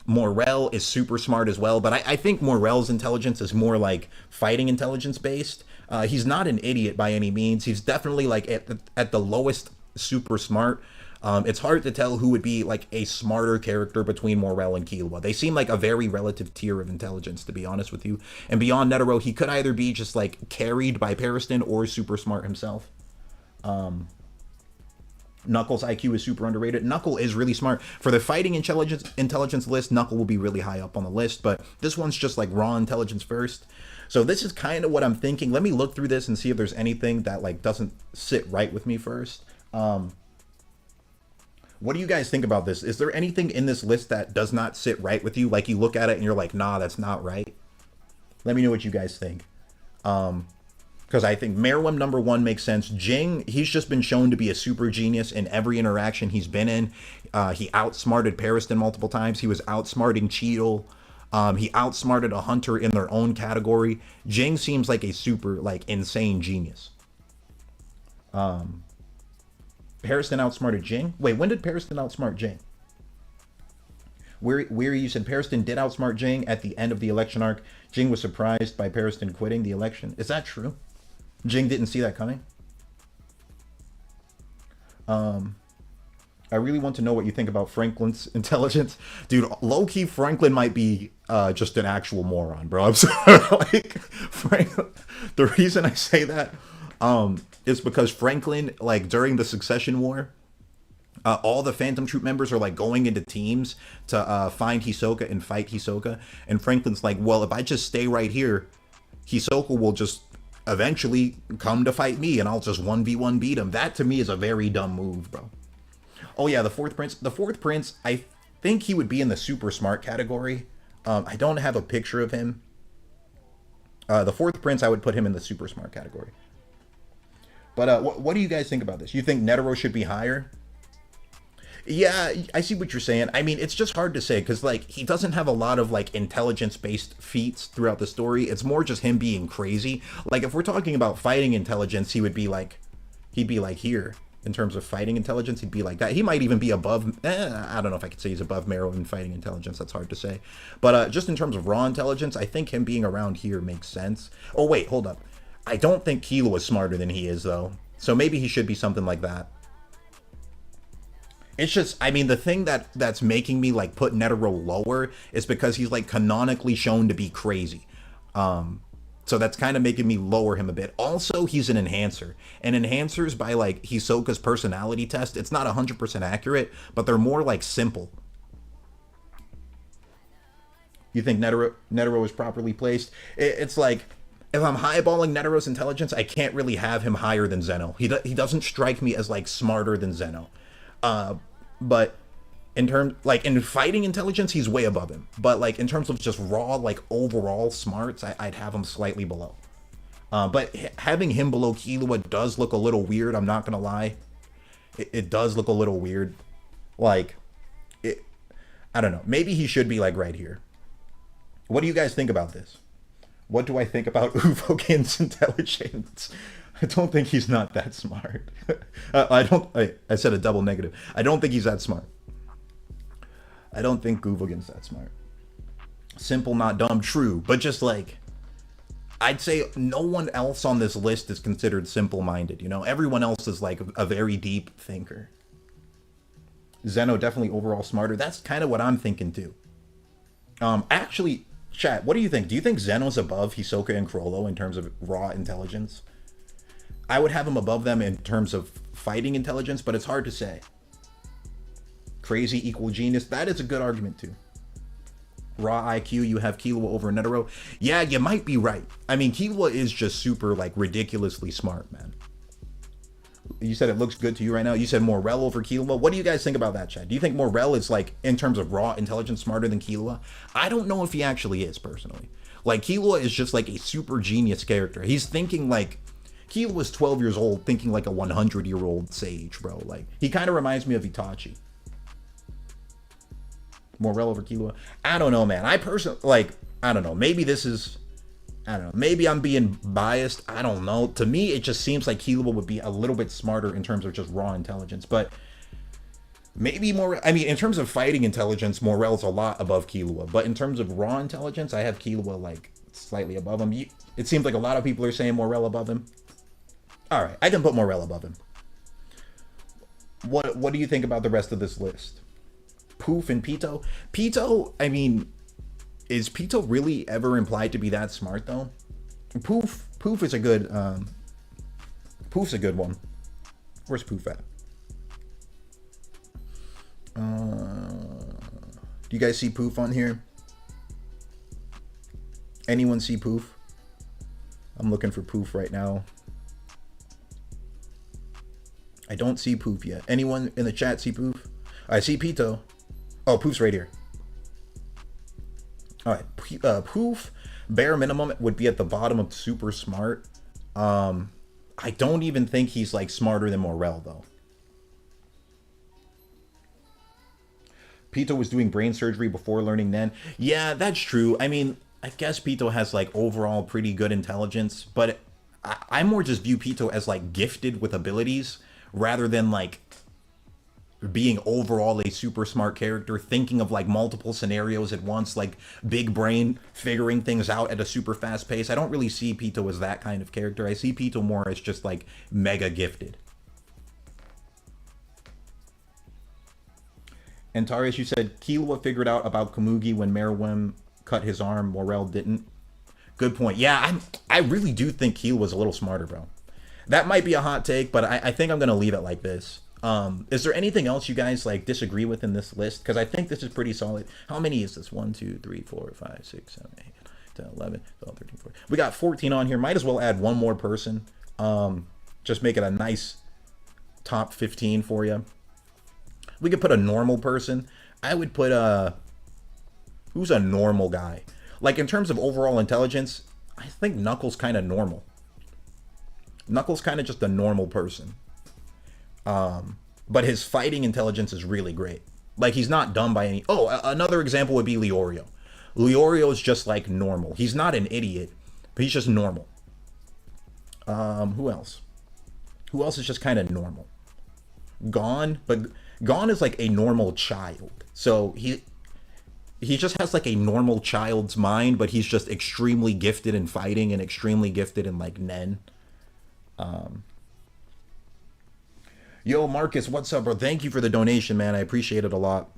Morel is super smart as well, but I think Morel's intelligence is more like fighting intelligence based. He's not an idiot by any means. He's definitely like at the lowest super smart. It's hard to tell who would be like a smarter character between Morel and Killua. They seem like a very relative tier of intelligence, to be honest with you. And beyond Netero, he could either be just like carried by Pariston or super smart himself. Knuckles' IQ is super underrated. Knuckle is really smart. For the fighting intelligence list, Knuckle will be really high up on the list, but this one's just like raw intelligence first. So this is kind of what I'm thinking. Let me look through this and see if there's anything that like doesn't sit right with me first. What do you guys think about this? Is there anything in this list that does not sit right with you? Like you look at it and you're like, nah, that's not right. Let me know what you guys think. Because I think Meruem number 1 makes sense. Ging, he's just been shown to be a super genius in every interaction he's been in. He outsmarted Pariston multiple times. He was outsmarting Cheetle. He outsmarted a hunter in their own category. Ging seems like a super, like, insane genius. Pariston outsmarted Ging? Wait, when did Pariston outsmart Ging? Where you said Pariston did outsmart Ging at the end of the election arc. Ging was surprised by Pariston quitting the election. Is that true? Ging didn't see that coming? I really want to know what you think about Franklin's intelligence. Dude, low-key Franklin might be just an actual moron, bro. I'm sorry. Like, Franklin, the reason I say that is because Franklin, like, during the Succession War, all the Phantom Troop members are like going into teams to find Hisoka and fight Hisoka. And Franklin's like, well, if I just stay right here, Hisoka will just eventually come to fight me and I'll just 1v1 beat him. That to me is a very dumb move, bro. Oh yeah, the fourth prince. The fourth prince, I think he would be in the super smart category. I don't have a picture of him. The fourth prince, I would put him in the super smart category. But what do you guys think about this? You think Netero should be higher? Yeah, I see what you're saying. I mean, it's just hard to say because like he doesn't have a lot of like intelligence-based feats throughout the story. It's more just him being crazy. Like if we're talking about fighting intelligence, he'd be like here in terms of fighting intelligence. He'd be like that. He might even be above. I don't know if I could say he's above Meruem in fighting intelligence. That's hard to say. But just in terms of raw intelligence, I think him being around here makes sense. Oh wait, hold up. I don't think Killua is smarter than he is though. So maybe he should be something like that. It's just, I mean, the thing that's making me like put Netero lower is because he's like canonically shown to be crazy. So that's kind of making me lower him a bit. Also, he's an enhancer, and enhancers by like Hisoka's personality test, it's not 100% accurate, but they're more like simple. You think Netero is properly placed? It's like if I'm highballing Netero's intelligence, I can't really have him higher than Zeno. He doesn't strike me as like smarter than Zeno. But in terms like in fighting intelligence, he's way above him. But like in terms of just raw like overall smarts, I'd have him slightly below. But having him below Killua does look a little weird. I'm not gonna lie, it does look a little weird. Like it, I don't know. Maybe he should be like right here. What do you guys think about this? What do I think about Ufokin's intelligence? I don't think he's not that smart. I said a double negative. I don't think he's that smart. I don't think Guvogin's that smart. Simple, not dumb, true. But just like, I'd say no one else on this list is considered simple-minded. You know, everyone else is like a very deep thinker. Zeno definitely overall smarter. That's kind of what I'm thinking too. Actually, chat, what do you think? Do you think Zeno's above Hisoka and Chrollo in terms of raw intelligence? I would have him above them in terms of fighting intelligence, but it's hard to say. Crazy equal genius, that is a good argument too. Raw IQ, you have Killua over Netero. Yeah, you might be right. I mean, Killua is just super, like, ridiculously smart, man. You said it looks good to you right now. You said Morel over Killua. What do you guys think about that, Chad? Do you think Morel is, like, in terms of raw intelligence, smarter than Killua? I don't know if he actually is, personally. Like, Killua is just, like, a super genius character. He's thinking, like... Killua was 12 years old, thinking like a 100-year-old sage, bro. Like, he kind of reminds me of Itachi. Morel over Killua. I don't know, man. I personally, like, I don't know. Maybe this is, I don't know. Maybe I'm being biased. I don't know. To me, it just seems like Killua would be a little bit smarter in terms of just raw intelligence. But maybe Morel, I mean, in terms of fighting intelligence, Morel's a lot above Killua. But in terms of raw intelligence, I have Killua, like, slightly above him. It seems like a lot of people are saying Morel above him. All right, I can put Morel above him. What do you think about the rest of this list? Poof and Pito? Pito, I mean, is Pito really ever implied to be that smart though? Poof is a good Poof's a good one. Where's Poof at? Do you guys see Poof on here? Anyone see Poof? I'm looking for Poof right now. I don't see Poof yet. Anyone in the chat see Poof? I see Pito. Oh, Poof's right here. All right, Poof, bare minimum, would be at the bottom of super smart. I don't even think he's like smarter than Morel though. Pito was doing brain surgery before learning Nen. Yeah, that's true. I mean, I guess Pito has like overall pretty good intelligence, but I more just view Pito as like gifted with abilities rather than like being overall a super smart character, thinking of like multiple scenarios at once, like big brain, figuring things out at a super fast pace. I don't really see Pito as that kind of character. I see Pito more as just like mega gifted. And Tarius, you said Killua figured out about Komugi when Meruem cut his arm, Morel didn't. Good point. Yeah, I really do think Killua was a little smarter, bro. That might be a hot take, but I think I'm gonna leave it like this. Is there anything else you guys like disagree with in this list? Because I think this is pretty solid. How many is this? 1, 2, 3, 4, 5, 6, 7, 8, 10, 11, 12, 13, 14. We got 14 on here. Might as well add one more person. Just make it a nice top 15 for you. We could put a normal person. I would put who's a normal guy? Like in terms of overall intelligence, I think Knuckles kind of normal. Knuckles kind of just a normal person. but his fighting intelligence is really great. Like he's not dumb by any. Oh, another example would be Leorio. Leorio is just like normal. He's not an idiot, but he's just normal. Who else? Who else is just kind of normal? Gon, but Gon is like a normal child. So he just has like a normal child's mind, but he's just extremely gifted in fighting and extremely gifted in like Nen. Yo, Marcus, what's up, bro? Thank you for the donation, man. I appreciate it a lot.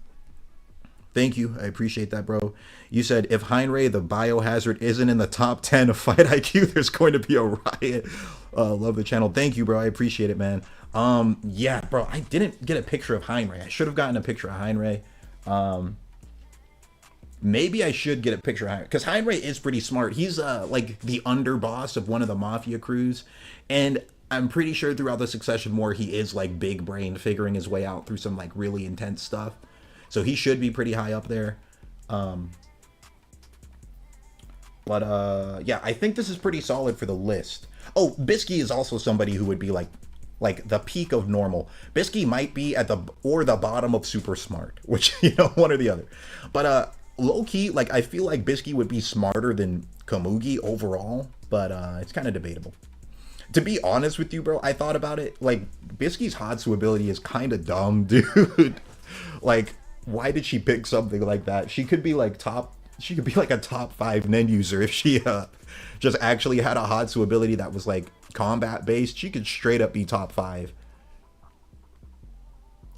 Thank you. I appreciate that, bro. You said if Heinrei the biohazard isn't in the top 10 of fight IQ, there's going to be a riot. Love the channel. Thank you, bro. I appreciate it, man. Yeah, bro. I didn't get a picture of Heinrei. I should have gotten a picture of Heinrei. Maybe I should get a picture of Heinrei because Heinrei is pretty smart. He's like the underboss of one of the mafia crews, and I'm pretty sure throughout the Succession War he is like big brain figuring his way out through some like really intense stuff. So he should be pretty high up there. Yeah, I think this is pretty solid for the list. Oh, Bisky is also somebody who would be like the peak of normal. Bisky might be at the bottom of super smart, which, you know, one or the other. But low key, like I feel like Bisky would be smarter than Komugi overall, but it's kind of debatable. To be honest with you, bro, I thought about it. Like Bisky's Hatsu ability is kind of dumb, dude. Like, why did she pick something like that? She could be like she could be like a top 5 Nen user if she just actually had a Hatsu ability that was like combat based. She could straight up be top 5.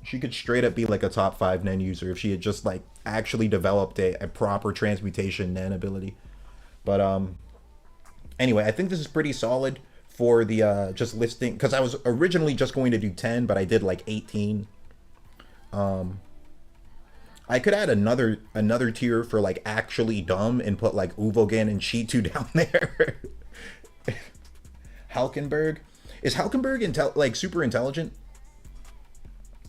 She could straight up be like a top 5 Nen user if she had just like actually developed a proper transmutation Nen ability. But anyway, I think this is pretty solid for the just listing, because I was originally just going to do 10, but I did like 18. I could add another tier for like actually dumb and put like Uvogan and Shitu down there. Halkenberg, is Halkenberg like super intelligent?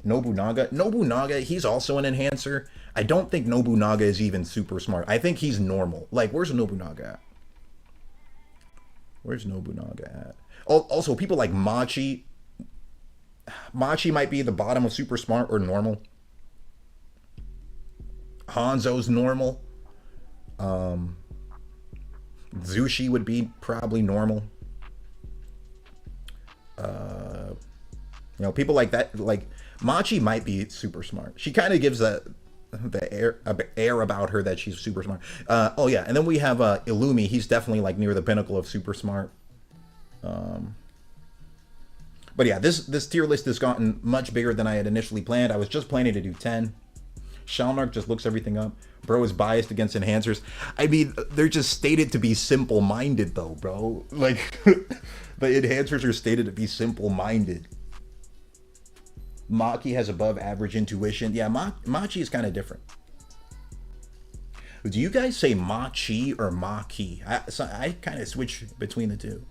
Nobunaga, he's also an enhancer. I don't think Nobunaga is even super smart. I think he's normal. Like, where's Nobunaga at? Where's Nobunaga at? Also, people like Machi. Machi might be the bottom of super smart or normal. Hanzo's normal. Zushi would be probably normal. You know, people like that, like Machi might be super smart. She kind of gives the air about her that she's super smart. Oh yeah, and then we have Illumi. He's definitely like near the pinnacle of super smart. But yeah, this tier list has gotten much bigger than I had initially planned. I was just planning to do 10. Shalnark just looks everything up. Bro is biased against enhancers. I mean, they're just stated to be simple-minded, though, bro. Like, the enhancers are stated to be simple-minded. Maki has above-average intuition. Yeah, Machi is kind of different. Do you guys say Machi or Maki? I kind of switch between the two.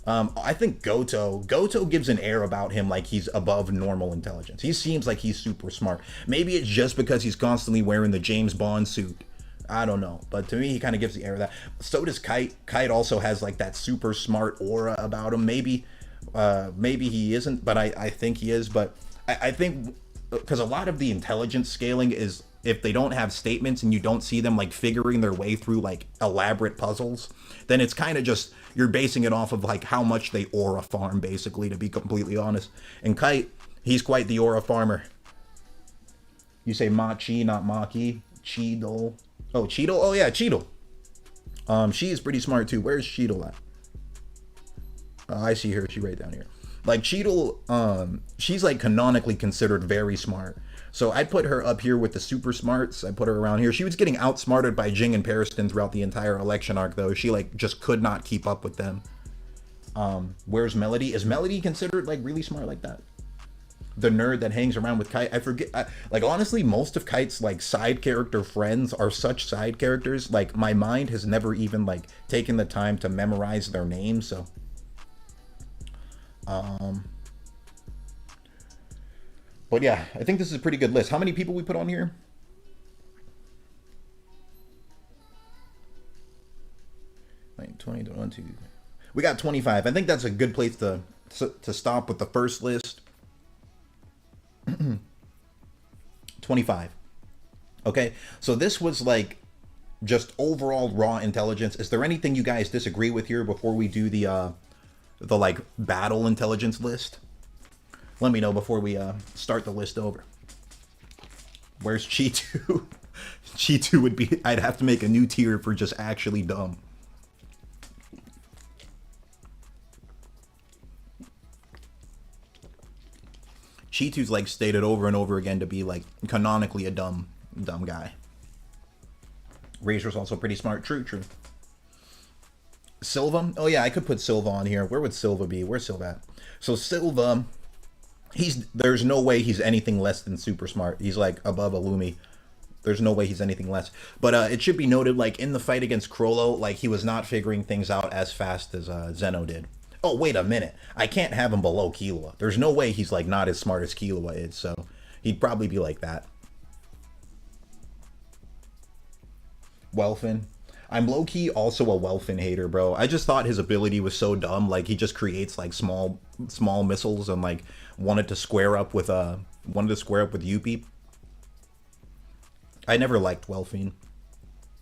I think Goto gives an air about him like he's above normal intelligence. He seems like he's super smart. Maybe it's just because he's constantly wearing the James Bond suit. I don't know. But to me, he kind of gives the air of that. So does Kite. Kite also has like that super smart aura about him. Maybe he isn't, but I think he is. But I think because a lot of the intelligence scaling is if they don't have statements and you don't see them like figuring their way through like elaborate puzzles, then it's kind of just you're basing it off of like how much they aura farm, basically, to be completely honest. And Kite, he's quite the aura farmer. You say Machi, not Maki. Cheadle. Oh, Cheadle? Oh yeah, Cheadle. She is pretty smart too. Where's Cheadle at? I see her. She's right down here. Like Cheadle, she's like canonically considered very smart. So I'd put her up here with the super smarts. I put her around here. She was getting outsmarted by Ging and Pariston throughout the entire election arc, though. She like just could not keep up with them. Where's Melody? Is Melody considered like really smart like that? The nerd that hangs around with Kite. I forget. Like honestly, most of Kite's like side character friends are such side characters. Like my mind has never even like taken the time to memorize their names. So. But yeah, I think this is a pretty good list. How many people we put on here? Like 20 to 1, 2. We got 25. I think that's a good place to stop with the first list. 25. Okay, so this was like just overall raw intelligence. Is there anything you guys disagree with here before we do the like battle intelligence list? Let me know before we start the list over. Where's Chi 2? Chi 2 would be, I'd have to make a new tier for just actually dumb. Chi 2's like stated over and over again to be like canonically a dumb guy. Razor's also pretty smart. True, true. Silva? Oh yeah, I could put Silva on here. Where would Silva be? Where's Silva at? So Silva, there's no way he's anything less than super smart. He's like above Illumi. There's no way he's anything less. But it should be noted, like in the fight against Chrollo, like he was not figuring things out as fast as Zeno did. Oh, wait a minute. I can't have him below Killua. There's no way he's like not as smart as Killua is, so he'd probably be like that. Welfin. I'm low-key also a Welfin hater, bro. I just thought his ability was so dumb. Like, he just creates, like, small missiles and, like, wanted to square up with Yuppie. I never liked Welfin.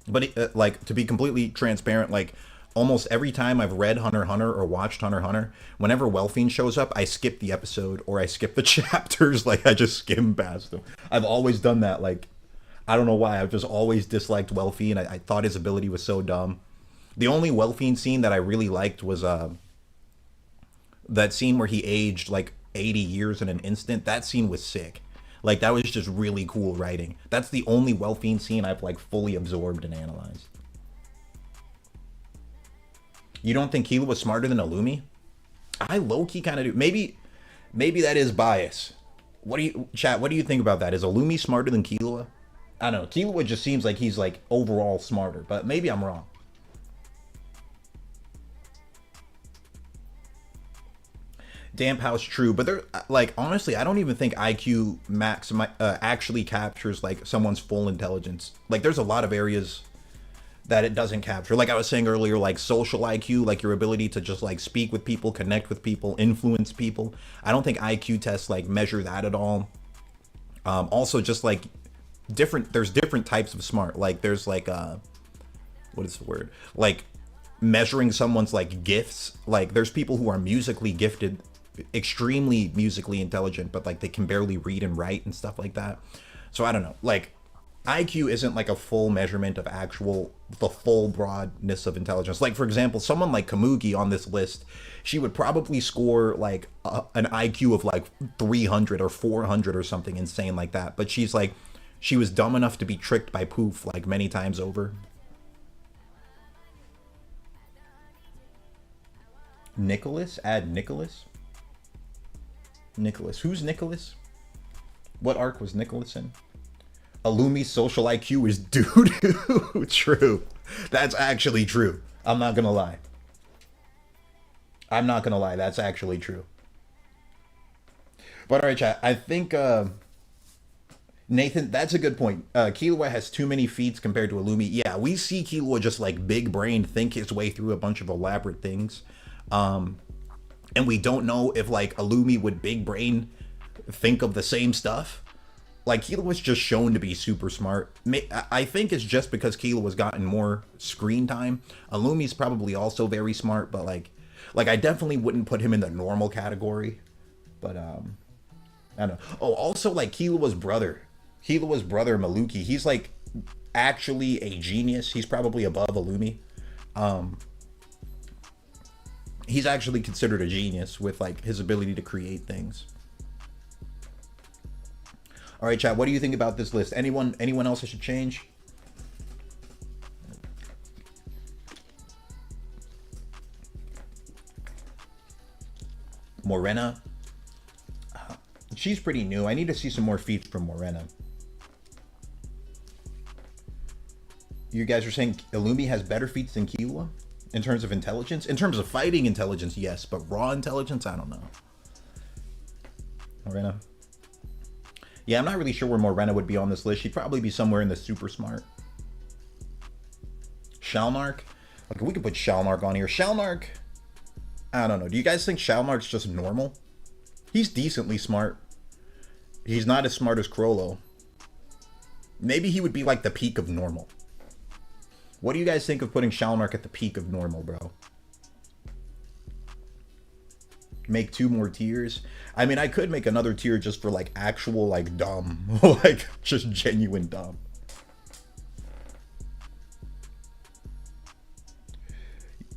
But, like, to be completely transparent, like, almost every time I've read Hunter x Hunter or watched Hunter x Hunter, whenever Welfin shows up, I skip the episode or I skip the chapters. Like, I just skim past them. I've always done that, like... I don't know why. I've just always disliked Welfin. I thought his ability was so dumb. The only Welfin scene that I really liked was that scene where he aged like 80 years in an instant. That scene was sick. Like, that was just really cool writing. That's the only Welfin scene I've like fully absorbed and analyzed. You don't think Killua was smarter than Illumi? I low-key kind of do. Maybe that is bias. Chat, what do you think about that? Is Illumi smarter than Killua? I don't know. Killua just seems like he's like overall smarter, but maybe I'm wrong. Damp House, true, but they're like, honestly, I don't even think IQ max actually captures like someone's full intelligence. Like, there's a lot of areas that it doesn't capture. Like I was saying earlier, like social IQ, like your ability to just like speak with people, connect with people, influence people. I don't think IQ tests like measure that at all. Also, just like there's different types of smart. Like there's like what is the word, like measuring someone's like gifts. Like there's people who are musically gifted, extremely musically intelligent, but like they can barely read and write and stuff like that. So I don't know, like IQ isn't like a full measurement of the full broadness of intelligence. Like, for example, someone like Kamugi on this list, she would probably score like an IQ of like 300 or 400 or something insane like that. But she was dumb enough to be tricked by Poof like many times over. Nicholas? Add Nicholas? Nicholas. Who's Nicholas? What arc was Nicholas in? Illumi's social IQ is doo-doo. True. That's actually true. I'm not gonna lie. That's actually true. But alright, chat. I think, Nathan, that's a good point. Killua has too many feats compared to Illumi. Yeah, we see Killua just, like, big brain think his way through a bunch of elaborate things. And we don't know if, like, Illumi would big brain think of the same stuff. Like, Killua's just shown to be super smart. I think it's just because Killua's gotten more screen time. Illumi's probably also very smart, but like I definitely wouldn't put him in the normal category. But I don't know. Oh, also like Killua's brother Maluki. He's like actually a genius. He's probably above Illumi. He's actually considered a genius with like his ability to create things. All right, chat, what do you think about this list? Anyone else I should change? Morena. She's pretty new. I need to see some more feats from Morena. You guys are saying Illumi has better feats than Killua? In terms of intelligence? In terms of fighting intelligence, yes. But raw intelligence, I don't know. Morena. Yeah, I'm not really sure where Morena would be on this list. She'd probably be somewhere in the super smart. Shalnark? Like, we could put Shalnark on here. Shalnark, I don't know. Do you guys think Shalnark's just normal? He's decently smart. He's not as smart as Chrollo. Maybe he would be like the peak of normal. What do you guys think of putting Shalmark at the peak of normal, bro? Make 2 more tiers. I mean, I could make another tier just for like actual like dumb, like just genuine dumb.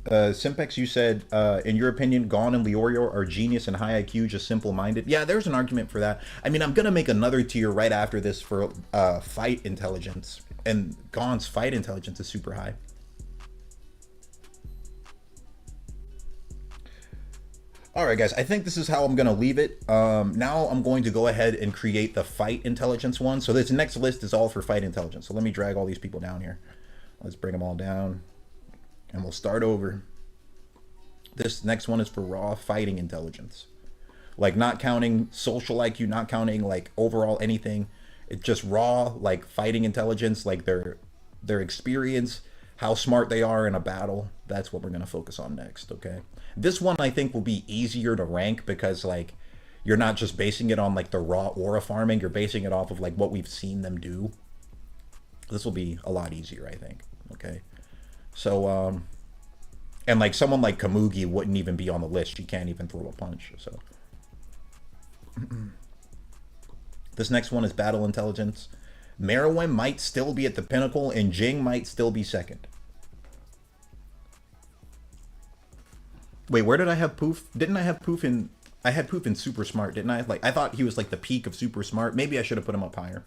Simpex, you said, in your opinion, Gon and Leorio are genius and high IQ, just simple-minded. Yeah, there's an argument for that. I mean, I'm gonna make another tier right after this for fight intelligence, and Gon's fight intelligence is super high. Alright guys, I think this is how I'm going to leave it. Now I'm going to go ahead and create the fight intelligence one. So this next list is all for fight intelligence. So let me drag all these people down here. Let's bring them all down. And we'll start over. This next one is for raw fighting intelligence. Like not counting social IQ, not counting like overall anything. It's just raw like fighting intelligence, like their experience, how smart they are in a battle. That's what we're going to focus on next, okay? This one I think will be easier to rank because like you're not just basing it on like the raw aura farming, you're basing it off of like what we've seen them do. This will be a lot easier, I think, okay? So and like someone like Kamugi wouldn't even be on the list. She can't even throw a punch, so this next one is battle intelligence. Meruem might still be at the pinnacle and Ging might still be second. Wait, where did I have Poof? Didn't I have Poof in... I had Poof in Super Smart, didn't I? Like, I thought he was like the peak of Super Smart. Maybe I should have put him up higher.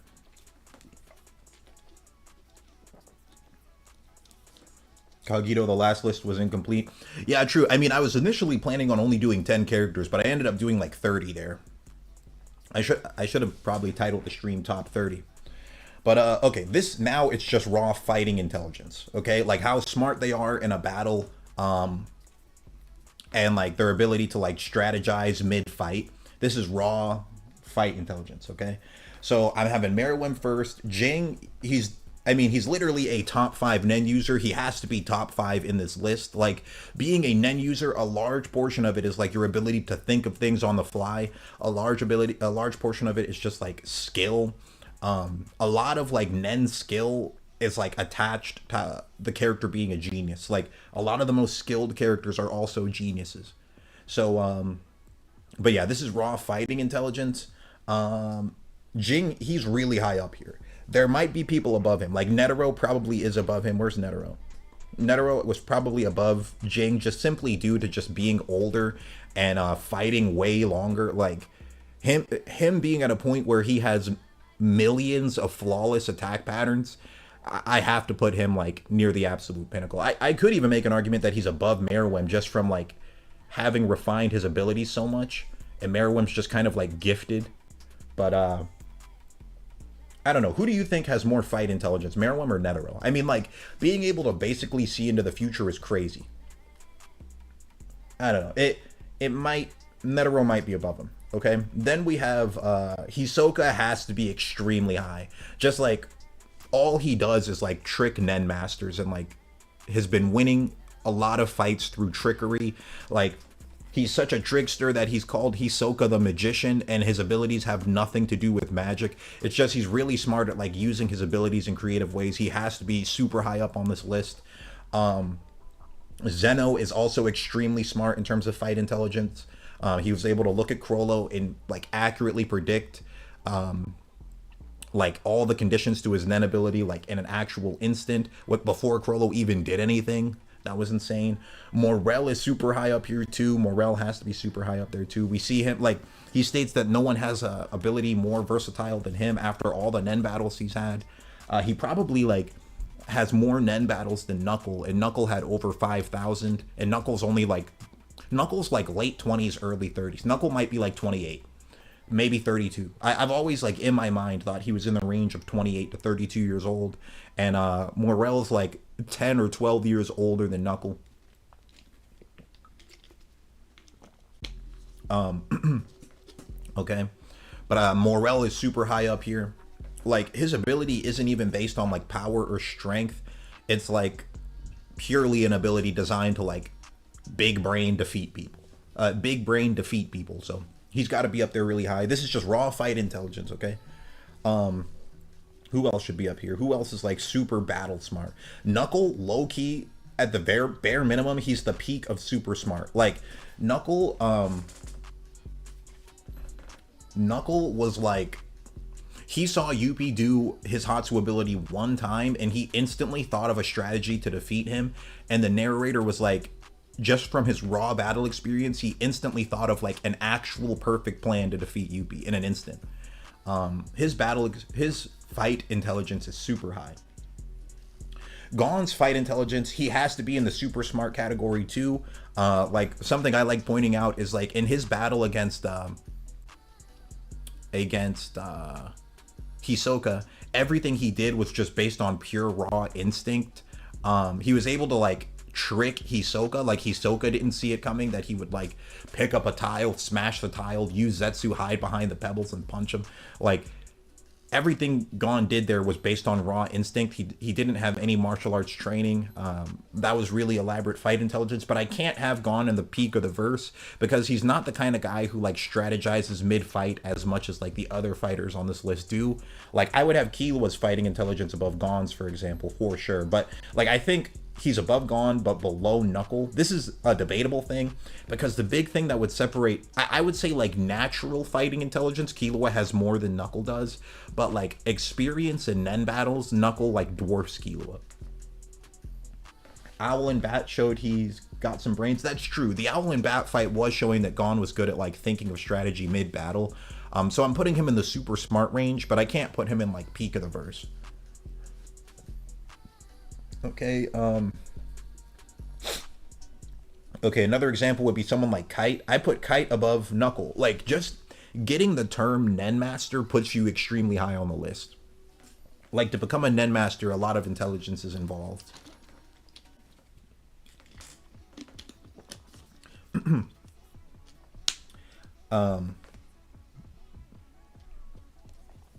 Cogito, the last list was incomplete. Yeah, true. I mean, I was initially planning on only doing 10 characters, but I ended up doing like 30 there. I should have probably titled the stream Top 30. But, okay, this now it's just raw fighting intelligence, okay? Like how smart they are in a battle, and like their ability to like strategize mid-fight. This is raw fight intelligence, okay? So I'm having Meruem first. Ging, he's literally a top 5 Nen user. He has to be top 5 in this list. Like being a Nen user, a large portion of it is like your ability to think of things on the fly. A large portion of it is just like skill. A lot of like Nen skill is like attached to the character being a genius. Like a lot of the most skilled characters are also geniuses. So but yeah, this is raw fighting intelligence. Ging, he's really high up here. There might be people above him. Like Netero probably is above him. Where's Netero? Netero was probably above Ging just simply due to just being older and fighting way longer. Like him being at a point where he has millions of flawless attack patterns, I have to put him like near the absolute pinnacle. I could even make an argument that he's above Meruem just from like having refined his abilities so much, and Meruem's just kind of like gifted. But I don't know. Who do you think has more fight intelligence, Meruem or Netero? I mean, like being able to basically see into the future is crazy. I don't know. Netero might be above him. Okay. Then we have Hisoka has to be extremely high. Just like all he does is like trick Nen masters and like has been winning a lot of fights through trickery. Like he's such a trickster that he's called Hisoka the Magician, and his abilities have nothing to do with magic. It's just he's really smart at like using his abilities in creative ways. He has to be super high up on this list. Zeno is also extremely smart in terms of fight intelligence. He was able to look at Chrollo and like accurately predict like all the conditions to his Nen ability, like in an actual instant, before Chrollo even did anything. That was insane. Morel is super high up here too. Morel has to be super high up there too. We see him, like, he states that no one has a ability more versatile than him after all the Nen battles he's had. He probably like has more Nen battles than Knuckle, and Knuckle had over 5,000, and Knuckle's like late 20s, early 30s. Knuckle might be like 28. Maybe 32. I've always, like, in my mind thought he was in the range of 28 to 32 years old. And Morel's like 10 or 12 years older than Knuckle. Okay. But Morel is super high up here. Like, his ability isn't even based on, like, power or strength. It's, like, purely an ability designed to, like, big brain defeat people. So He's got to be up there really high. This is just raw fight intelligence, okay? Who else should be up here? Who else is like super battle smart? Knuckle, low key, at the bare minimum, he's the peak of super smart. Like Knuckle, Knuckle was like, he saw Yuppie do his Hatsu ability one time and he instantly thought of a strategy to defeat him. And the narrator was like, just from his raw battle experience, he instantly thought of like an actual perfect plan to defeat Yuppie in an instant. His fight intelligence is super high. Gon's fight intelligence, he has to be in the super smart category too. Like something I like pointing out is like in his battle against Hisoka, everything he did was just based on pure raw instinct. He was able to like trick Hisoka, like Hisoka didn't see it coming, that he would like pick up a tile, smash the tile, use Zetsu, hide behind the pebbles and punch him. Like everything Gon did there was based on raw instinct. He didn't have any martial arts training. That was really elaborate fight intelligence, but I can't have Gon in the peak of the verse because he's not the kind of guy who like strategizes mid-fight as much as like the other fighters on this list do. Like I would have Killua's fighting intelligence above Gon's, for example, for sure. But like I think he's above Gon but below Knuckle. This is a debatable thing because the big thing that would separate, I would say like natural fighting intelligence, Killua has more than Knuckle does, but like experience in Nen battles, Knuckle like dwarfs Killua. Owl and Bat showed he's got some brains. That's true. The Owl and Bat fight was showing that Gon was good at like thinking of strategy mid-battle. So I'm putting him in the super smart range, but I can't put him in like peak of the verse. Okay, okay, another example would be someone like Kite. I put Kite above Knuckle. Like, just getting the term Nen Master puts you extremely high on the list. Like, to become a Nen Master, a lot of intelligence is involved.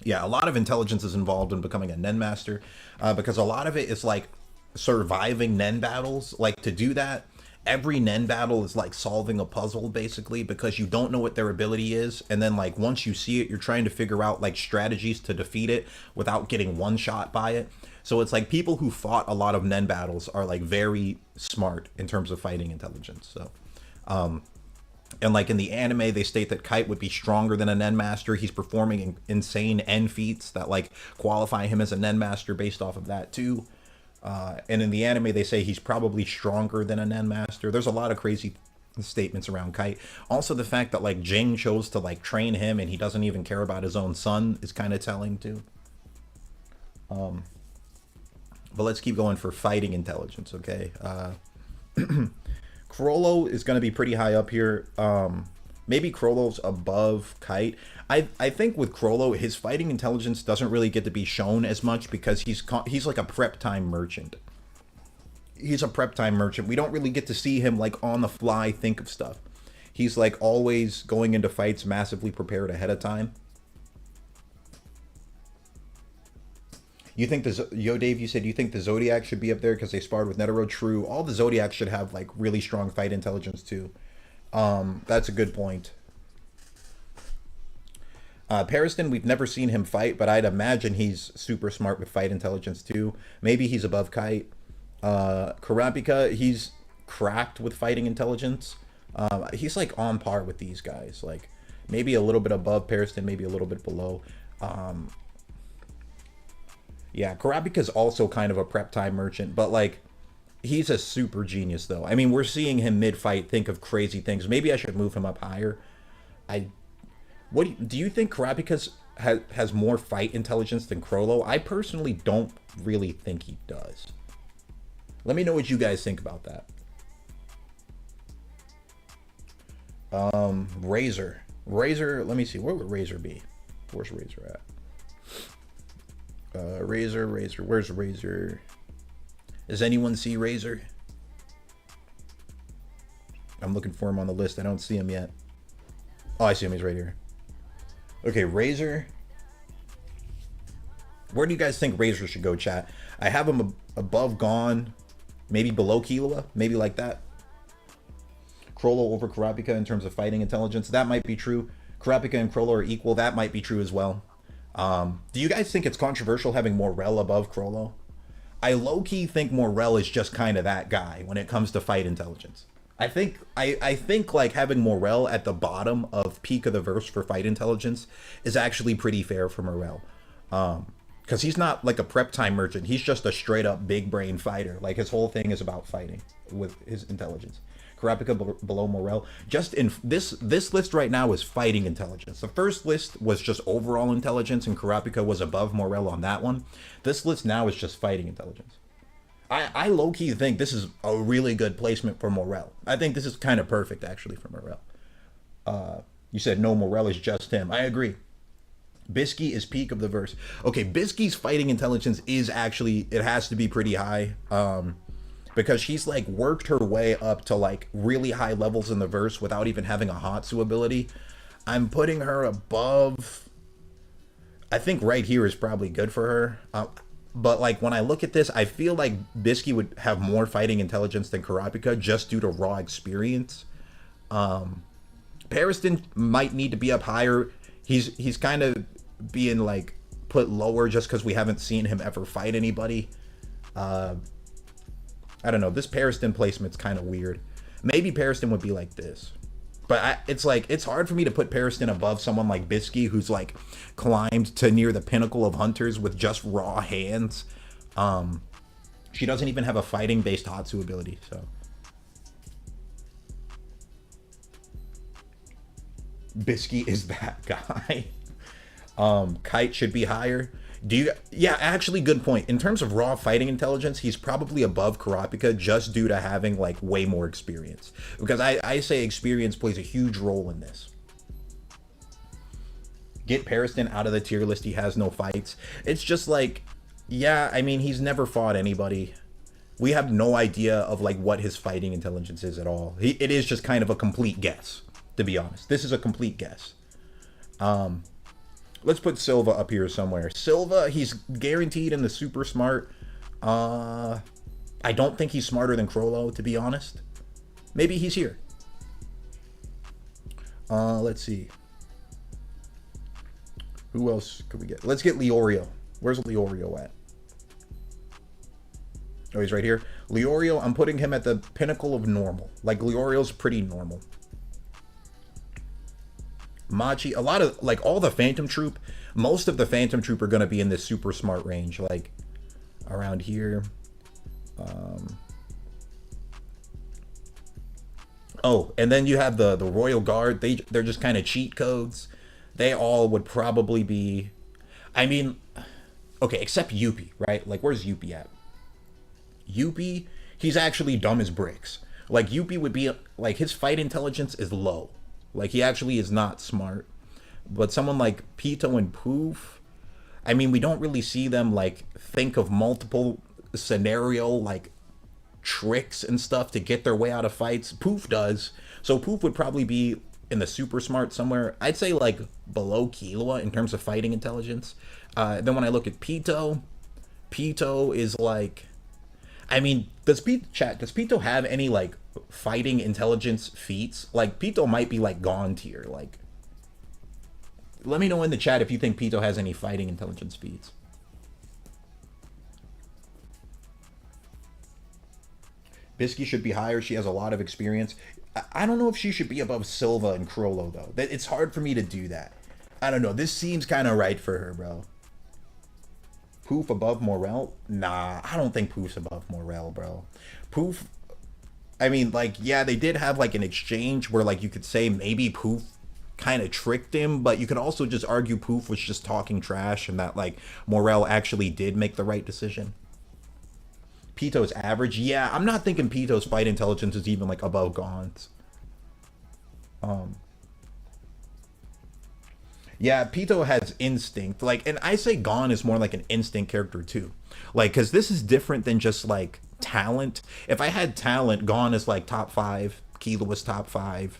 Yeah, a lot of intelligence is involved in becoming a Nen Master, because a lot of it is like surviving Nen battles. Like to do that, every Nen battle is like solving a puzzle basically, because you don't know what their ability is, and then like once you see it, you're trying to figure out like strategies to defeat it without getting one shot by it. So it's like people who fought a lot of Nen battles are like very smart in terms of fighting intelligence. So and like in the anime, they state that Kite would be stronger than a Nen Master. He's performing insane N feats that like qualify him as a Nen Master based off of that too. And in the anime, they say he's probably stronger than a Nen Master. There's a lot of crazy statements around Kite. Also, the fact that like Ging chose to like train him and he doesn't even care about his own son is kind of telling too. But let's keep going for fighting intelligence, okay? Chrollo is going to be pretty high up here. Maybe Chrollo's above Kite. I think with Chrollo, his fighting intelligence doesn't really get to be shown as much because he's like a prep time merchant. He's a prep time merchant. We don't really get to see him like on the fly think of stuff. He's like always going into fights massively prepared ahead of time. You think Yo Dave, you said you think the Zodiac should be up there because they sparred with Netero. True. All the Zodiacs should have like really strong fight intelligence too. That's a good point. Pariston, we've never seen him fight, but I'd imagine he's super smart with fight intelligence too. Maybe he's above Kite. Kurapika, he's cracked with fighting intelligence. He's like on par with these guys. Like maybe a little bit above Pariston, maybe a little bit below. Yeah, Kurapika's also kind of a prep time merchant, but like he's a super genius though. I mean, we're seeing him mid-fight think of crazy things. Maybe I should move him up higher. Do you think Kurapika has more fight intelligence than Chrollo? I personally don't really think he does. Let me know what you guys think about that. Razor, let me see. Where would Razor be? Where's Razor at? Razor, where's Razor? Does anyone see Razor? I'm looking for him on the list. I don't see him yet. Oh, I see him. He's right here. Okay, Razor. Where do you guys think Razor should go, chat? I have him above Gon, maybe below Killua, maybe like that. Chrollo over Kurapika in terms of fighting intelligence. That might be true. Kurapika and Chrollo are equal. That might be true as well. Do you guys think it's controversial having Morel above Chrollo? I low key think Morel is just kind of that guy when it comes to fight intelligence. I think like having Morel at the bottom of peak of the verse for fight intelligence is actually pretty fair for Morel. Because he's not like a prep time merchant. He's just a straight up big brain fighter. Like his whole thing is about fighting with his intelligence. Kurapika below Morel. Just in this list right now is fighting intelligence. The first list was just overall intelligence, and Kurapika was above Morel on that one. This list now is just fighting intelligence. I low key think this is a really good placement for Morel. I think this is kind of perfect actually for Morel. You said no, Morel is just him. I agree. Bisky is peak of the verse. Okay, Bisky's fighting intelligence is actually, it has to be pretty high. Because she's like worked her way up to like really high levels in the verse without even having a Hatsu ability. I'm putting her above. I think right here is probably good for her. But like when I look at this, I feel like Bisky would have more fighting intelligence than Kurapika just due to raw experience. Pariston might need to be up higher. He's kind of being like put lower just because we haven't seen him ever fight anybody. I don't know. This Pariston placement's kind of weird. Maybe Pariston would be like this. But it's like, it's hard for me to put Pariston above someone like Bisky, who's like climbed to near the pinnacle of hunters with just raw hands. She doesn't even have a fighting based Hatsu ability, so. Bisky is that guy. Kite should be higher. Yeah, actually, good point. In terms of raw fighting intelligence, he's probably above Kurapika just due to having like way more experience. Because I say experience plays a huge role in this. Get Pariston out of the tier list. He has no fights. It's just like, yeah, I mean, he's never fought anybody. We have no idea of like what his fighting intelligence is at all. It is just kind of a complete guess, to be honest. This is a complete guess. Let's put Silva up here somewhere. Silva, he's guaranteed in the super smart. I don't think he's smarter than Chrollo, to be honest. Maybe he's here. Let's see. Who else could we get? Let's get Leorio. Where's Leorio at? Oh, he's right here. Leorio, I'm putting him at the pinnacle of normal. Like, Leorio's pretty normal. Machi, a lot of, like, all the Phantom Troop, most of the Phantom Troop are going to be in this super smart range, like, around here. Oh, and then you have the Royal Guard. They're just kind of cheat codes. They all would probably be, I mean, okay, except Yuppie, right? Like, where's Yuppie at? Yuppie, he's actually dumb as bricks. Like, Yuppie would be, like, his fight intelligence is low. Like, he actually is not smart. But someone like Pito and Poof, I mean, we don't really see them, like, think of multiple scenario, like, tricks and stuff to get their way out of fights. Poof does. So Poof would probably be in the super smart somewhere. I'd say, like, below Killua in terms of fighting intelligence. Then when I look at Pito is, like... I mean, does Pito have any, like, fighting intelligence feats? Like, Pito might be, like, gone tier. Like, let me know in the chat if you think Pito has any fighting intelligence feats. Bisky should be higher. She has a lot of experience. I don't know if she should be above Silva and Chrollo, though. It's hard for me to do that. I don't know. This seems kind of right for her, bro. Poof above Morel? Nah, I don't think Poof's above Morel, bro. Poof, I mean, like, yeah, they did have, like, an exchange where, like, you could say maybe Poof kind of tricked him, but you could also just argue Poof was just talking trash and that, like, Morel actually did make the right decision. Pito's average? Yeah, I'm not thinking Pito's fight intelligence is even, like, above Gon's. Yeah, Pito has instinct. Like, and I say Gon is more like an instinct character too. Like, because this is different than just like talent. If I had talent, Gon is like top 5. Killua was top 5.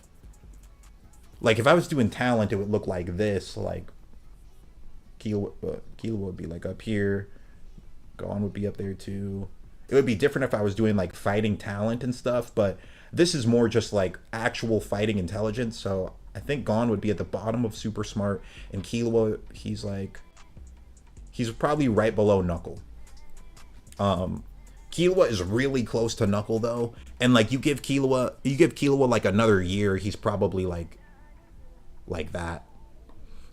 Like, if I was doing talent, it would look like this. Like, Killua would be like up here. Gon would be up there too. It would be different if I was doing like fighting talent and stuff. But this is more just like actual fighting intelligence. So I think Gon would be at the bottom of super smart, and Killua, he's probably right below Knuckle. Killua is really close to Knuckle though, and like you give Killua like another year, he's probably like that.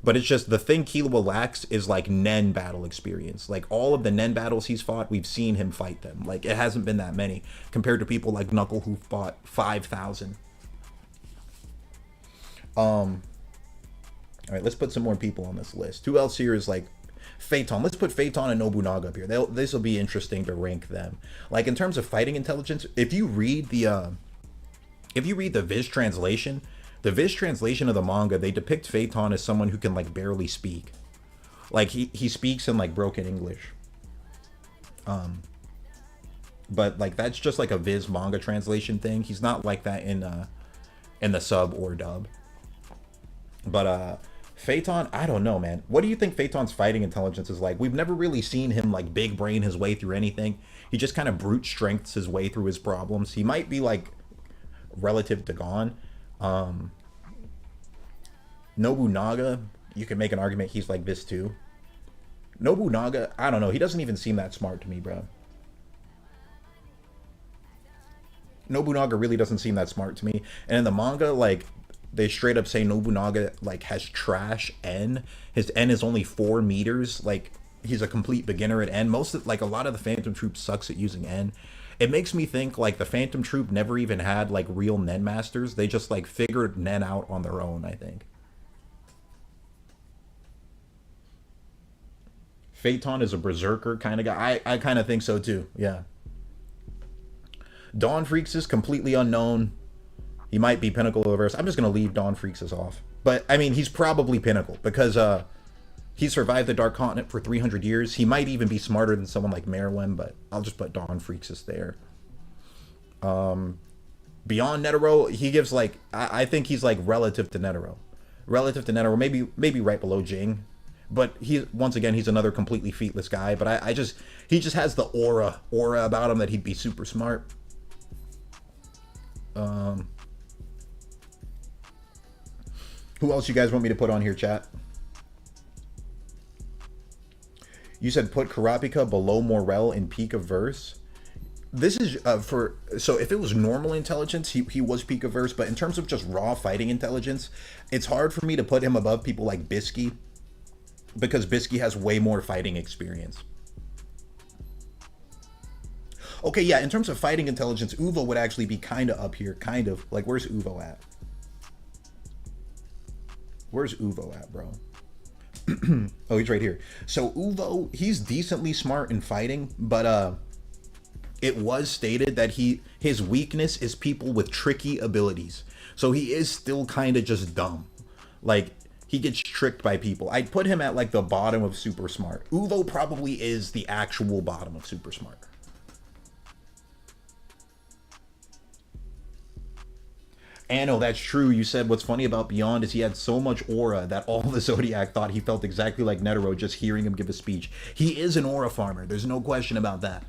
But it's just the thing Killua lacks is like Nen battle experience. Like all of the Nen battles he's fought, we've seen him fight them. Like it hasn't been that many compared to people like Knuckle who fought 5,000. All right, let's put some more people on this list. Who else here is like Phaeton? Let's put Phaeton and Nobunaga up here. This will be interesting to rank them. Like in terms of fighting intelligence, if you read the Viz translation, the Viz translation of the manga, they depict Phaeton as someone who can like barely speak. Like he speaks in like broken English. But like that's just like a Viz manga translation thing. He's not like that in the sub or dub. But Phaeton, I don't know, man. What do you think Phaeton's fighting intelligence is like? We've never really seen him like big brain his way through anything. He just kind of brute strengths his way through his problems. He might be like relative to Gon. Nobunaga, you can make an argument he's like this too. Nobunaga, I don't know. He doesn't even seem that smart to me, bro. Nobunaga really doesn't seem that smart to me. And in the manga, like, they straight up say Nobunaga, like, has trash N. His N is only 4 meters. Like, he's a complete beginner at N. Like, a lot of the Phantom Troop sucks at using N. It makes me think, like, the Phantom Troop never even had, like, real Nen masters. They just, like, figured Nen out on their own, I think. Phaeton is a berserker kind of guy. I kind of think so, too. Yeah. Dawn Freaks is completely unknown. He might be Pinnacle Reverse. I'm just going to leave Dawn Freaks as off. But, I mean, he's probably Pinnacle because he survived the Dark Continent for 300 years. He might even be smarter than someone like Meruem, but I'll just put Dawn Freaks as there. Beyond Netero, he gives, like, I think he's, like, relative to Netero. Relative to Netero, maybe right below Ging. But once again, he's another completely featless guy. But he just has the aura about him that he'd be super smart. Who else you guys want me to put on here, chat? You said put Kurapika below Morel in peak of verse. This is so if it was normal intelligence, he was peak of verse. But in terms of just raw fighting intelligence, it's hard for me to put him above people like Bisky because Bisky has way more fighting experience. Okay, yeah, in terms of fighting intelligence, Uvo would actually be kind of up here, kind of. Like, where's Uvo at? Where's Uvo at, bro? Oh, he's right here. So Uvo, he's decently smart in fighting, but it was stated that his weakness is people with tricky abilities. So he is still kind of just dumb. Like, he gets tricked by people. I'd put him at, like, the bottom of super smart. Uvo probably is the actual bottom of super smart. Anno, that's true. You said what's funny about Beyond is he had so much aura that all the Zodiac thought he felt exactly like Netero just hearing him give a speech. He is an aura farmer. There's no question about that.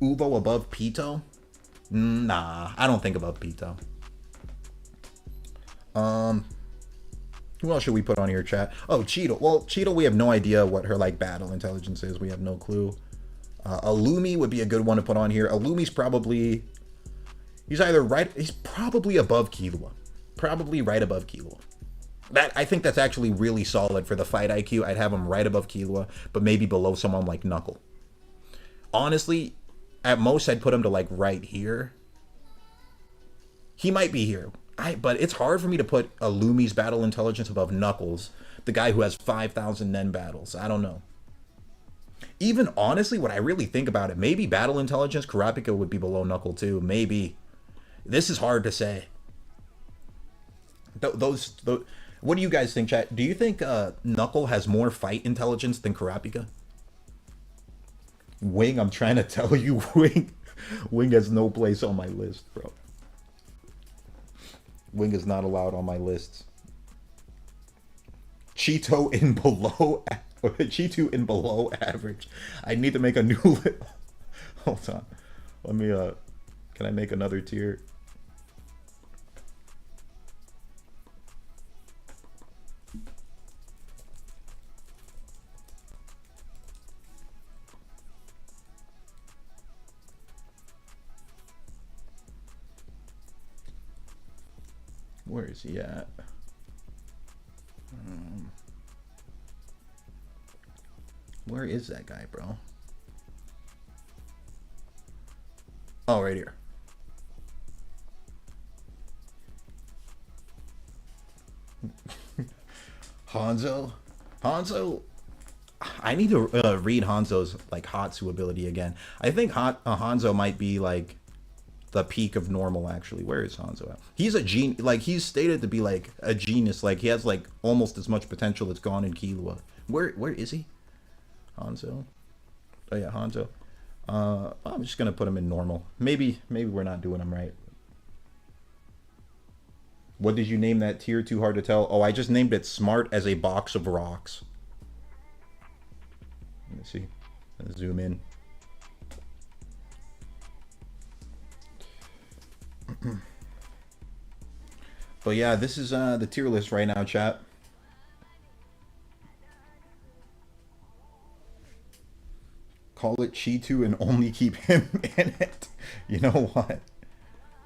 Uvo above Pito? Nah, I don't think above Pito. Who else should we put on here, chat? Oh, Cheeto. Well, Cheeto, we have no idea what her, like, battle intelligence is. We have no clue. Illumi would be a good one to put on here. Illumi's probably... He's probably above Killua. Probably right above Killua. I think that's actually really solid for the fight IQ. I'd have him right above Killua, but maybe below someone like Knuckle. Honestly, at most I'd put him to, like, right here. He might be here. But it's hard for me to put Illumi's battle intelligence above Knuckles, the guy who has 5,000 Nen battles. I don't know. Even honestly, when I really think about it, maybe battle intelligence, Kurapika would be below Knuckle too. Maybe. This is hard to say. Those what do you guys think, chat? Do you think Knuckle has more fight intelligence than Kurapika? Wing, I'm trying to tell you, Wing has no place on my list, bro. Wing is not allowed on my lists. Cheeto in below Cheeto in below average. I need to make a new list. Hold on. Let me can I make another tier? Where is he at? Where is that guy, bro? Oh, right here. Hanzo? Hanzo? I need to read Hanzo's like Hatsu ability again. I think Hanzo might be like the peak of normal actually. Where is Hanzo at? He's a genius. Like he's stated to be like a genius. Like he has like almost as much potential as Gon and Killua. Where is he? Hanzo. Oh yeah, Hanzo. I'm just gonna put him in normal. Maybe we're not doing him right. What did you name that tier? Too hard to tell. Oh, I just named it smart as a box of rocks. Let me see. Let's zoom in. But yeah, this is the tier list right now, chat. Call it Chi2 and only keep him in it. You know what?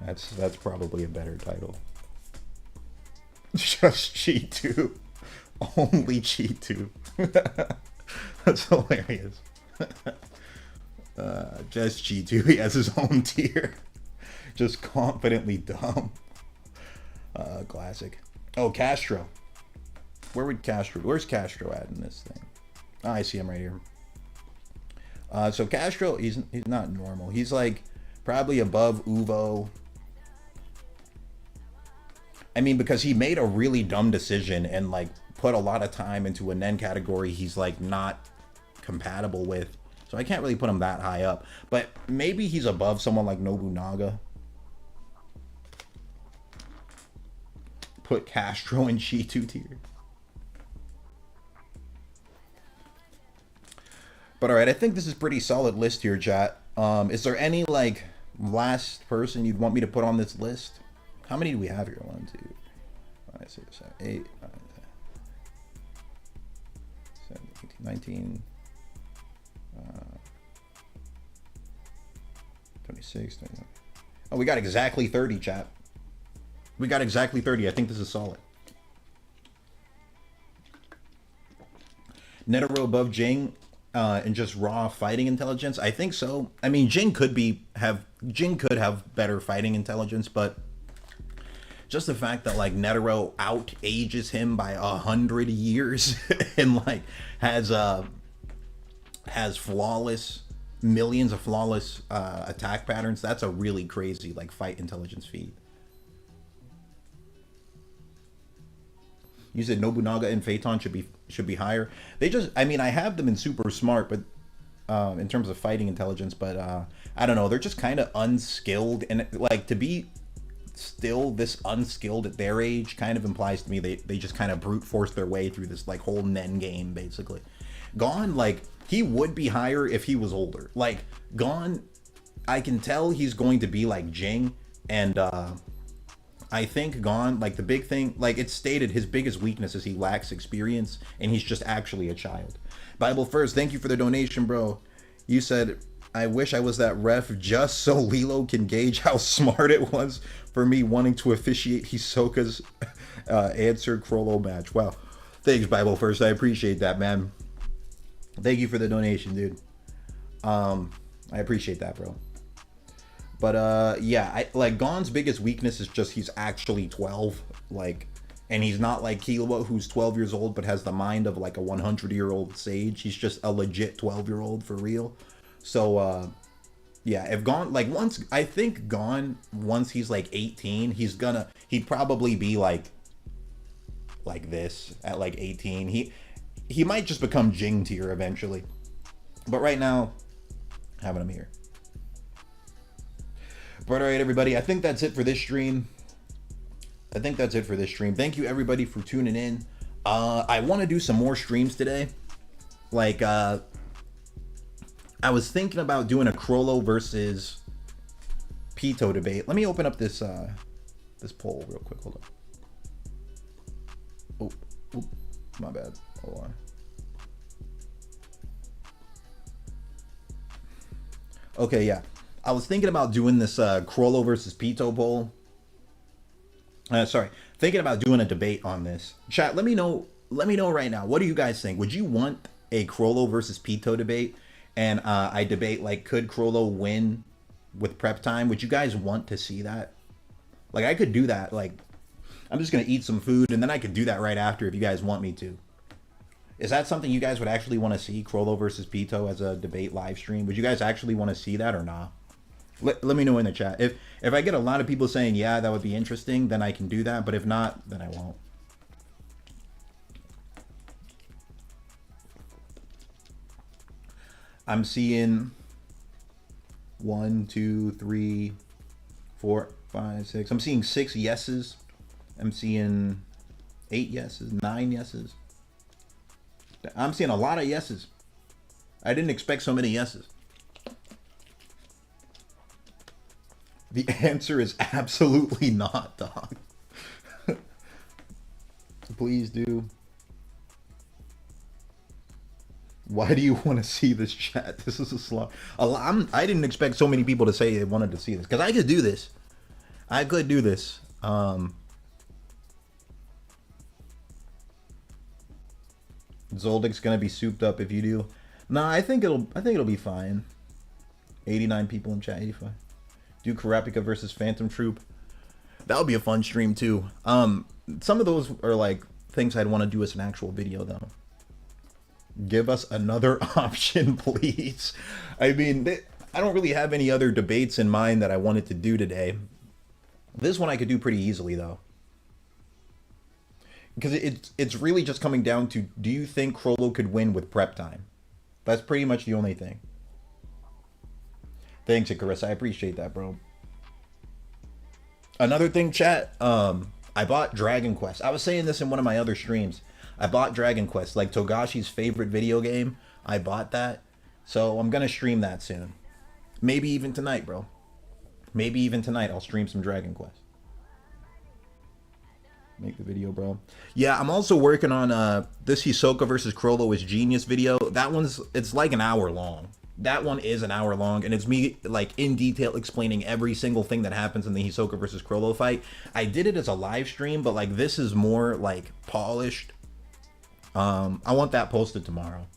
That's probably a better title. Just Chi2. Only Chi2. That's hilarious. Just Chi2. He has his own tier. Just confidently dumb. Classic. Oh, Castro. Where's Castro at in this thing? Oh, I see him right here. So Castro, he's not normal. He's like probably above Uvo. I mean, because he made a really dumb decision and like put a lot of time into a Nen category he's like not compatible with. So I can't really put him that high up. But maybe he's above someone like Nobunaga. Put Castro in Chi2 tier. But alright, I think this is pretty solid list here, chat. Is there any like last person you'd want me to put on this list? How many do we have here? 1, 2, 5, 6, 7, 8, 9, 10, 17, 18, 19, 26, 29. Oh, we got exactly 30, chat. We got exactly 30. I think this is solid. Netero above Ging and just raw fighting intelligence. I think so. I mean, Ging could have better fighting intelligence, but just the fact that like Netero out ages him by 100 years and like has flawless millions of flawless attack patterns. That's a really crazy like fight intelligence feat. You said Nobunaga and Phaeton should be higher. They just, I mean, I have them in super smart, but in terms of fighting intelligence, but I don't know. They're just kind of unskilled, and like to be still this unskilled at their age kind of implies to me they just kind of brute force their way through this like whole Nen game basically. Gon, like he would be higher if he was older. Like Gon, I can tell he's going to be like Ging, and I think Gon, like the big thing, like it's stated his biggest weakness is he lacks experience and he's just actually a child. Bible First, thank you for the donation, bro. You said, I wish I was that ref just so Lilo can gauge how smart it was for me wanting to officiate Hisoka's answer Chrollo match. Wow. Thanks, Bible First. I appreciate that, man. Thank you for the donation, dude. I appreciate that, bro. But yeah, like Gon's biggest weakness is just he's actually 12, like, and he's not like Killua who's 12 years old but has the mind of like a 100-year-old sage. He's just a legit 12-year-old for real. So yeah, if Gon, like I think Gon once he's like 18, he'd probably be like this at like 18. He might just become Ging tier eventually. But right now, having him here. But alright, everybody, I think that's it for this stream. Thank you, everybody, for tuning in. I want to do some more streams today. Like, I was thinking about doing a Chrollo versus Pito debate. Let me open up this this poll real quick. Hold on. Oh, my bad. Hold on. Okay, yeah. I was thinking about doing this Chrollo versus Pito poll. Sorry. thinking about doing a debate on this. Chat, let me know. Let me know right now. What do you guys think? Would you want a Chrollo versus Pito debate? And I debate like, could Chrollo win with prep time? Would you guys want to see that? Like, I could do that. Like, I'm just gonna eat some food and then I could do that right after if you guys want me to. Is that something you guys would actually want to see? Chrollo versus Pito as a debate live stream? Would you guys actually want to see that or not? Let me know in the chat. If I get a lot of people saying yeah, that would be interesting, then I can do that. But if not, then I won't. I'm seeing 1, 2, 3, 4, 5, 6. I'm seeing 6 yeses. I'm seeing 8 yeses, 9 yeses. I'm seeing a lot of yeses. I didn't expect so many yeses. The answer is absolutely not, dog. Please do. Why do you want to see this, chat? This is a slog. I didn't expect so many people to say they wanted to see this. Because I could do this. I could do this. Zoldyck's gonna be souped up if you do. Nah, I think it'll be fine. 89 people in chat, 85. Do Kurapika versus Phantom Troop. That would be a fun stream too. Some of those are like things I'd want to do as an actual video though. Give us another option, please. I mean, I don't really have any other debates in mind that I wanted to do today. This one I could do pretty easily though. Because it's really just coming down to, do you think Chrollo could win with prep time? That's pretty much the only thing. Thanks, Icarus. I appreciate that, bro. Another thing, chat, I bought Dragon Quest. I was saying this in one of my other streams. I bought Dragon Quest, like Togashi's favorite video game. I bought that. So I'm going to stream that soon. Maybe even tonight, bro. Maybe even tonight I'll stream some Dragon Quest. Make the video, bro. Yeah, I'm also working on this Hisoka versus Chrollo is Genius video. That it's like an hour long. That one is an hour long, and it's me like in detail explaining every single thing that happens in the Hisoka versus Chrollo fight. I did it as a live stream, but like this is more like polished. I want that posted tomorrow.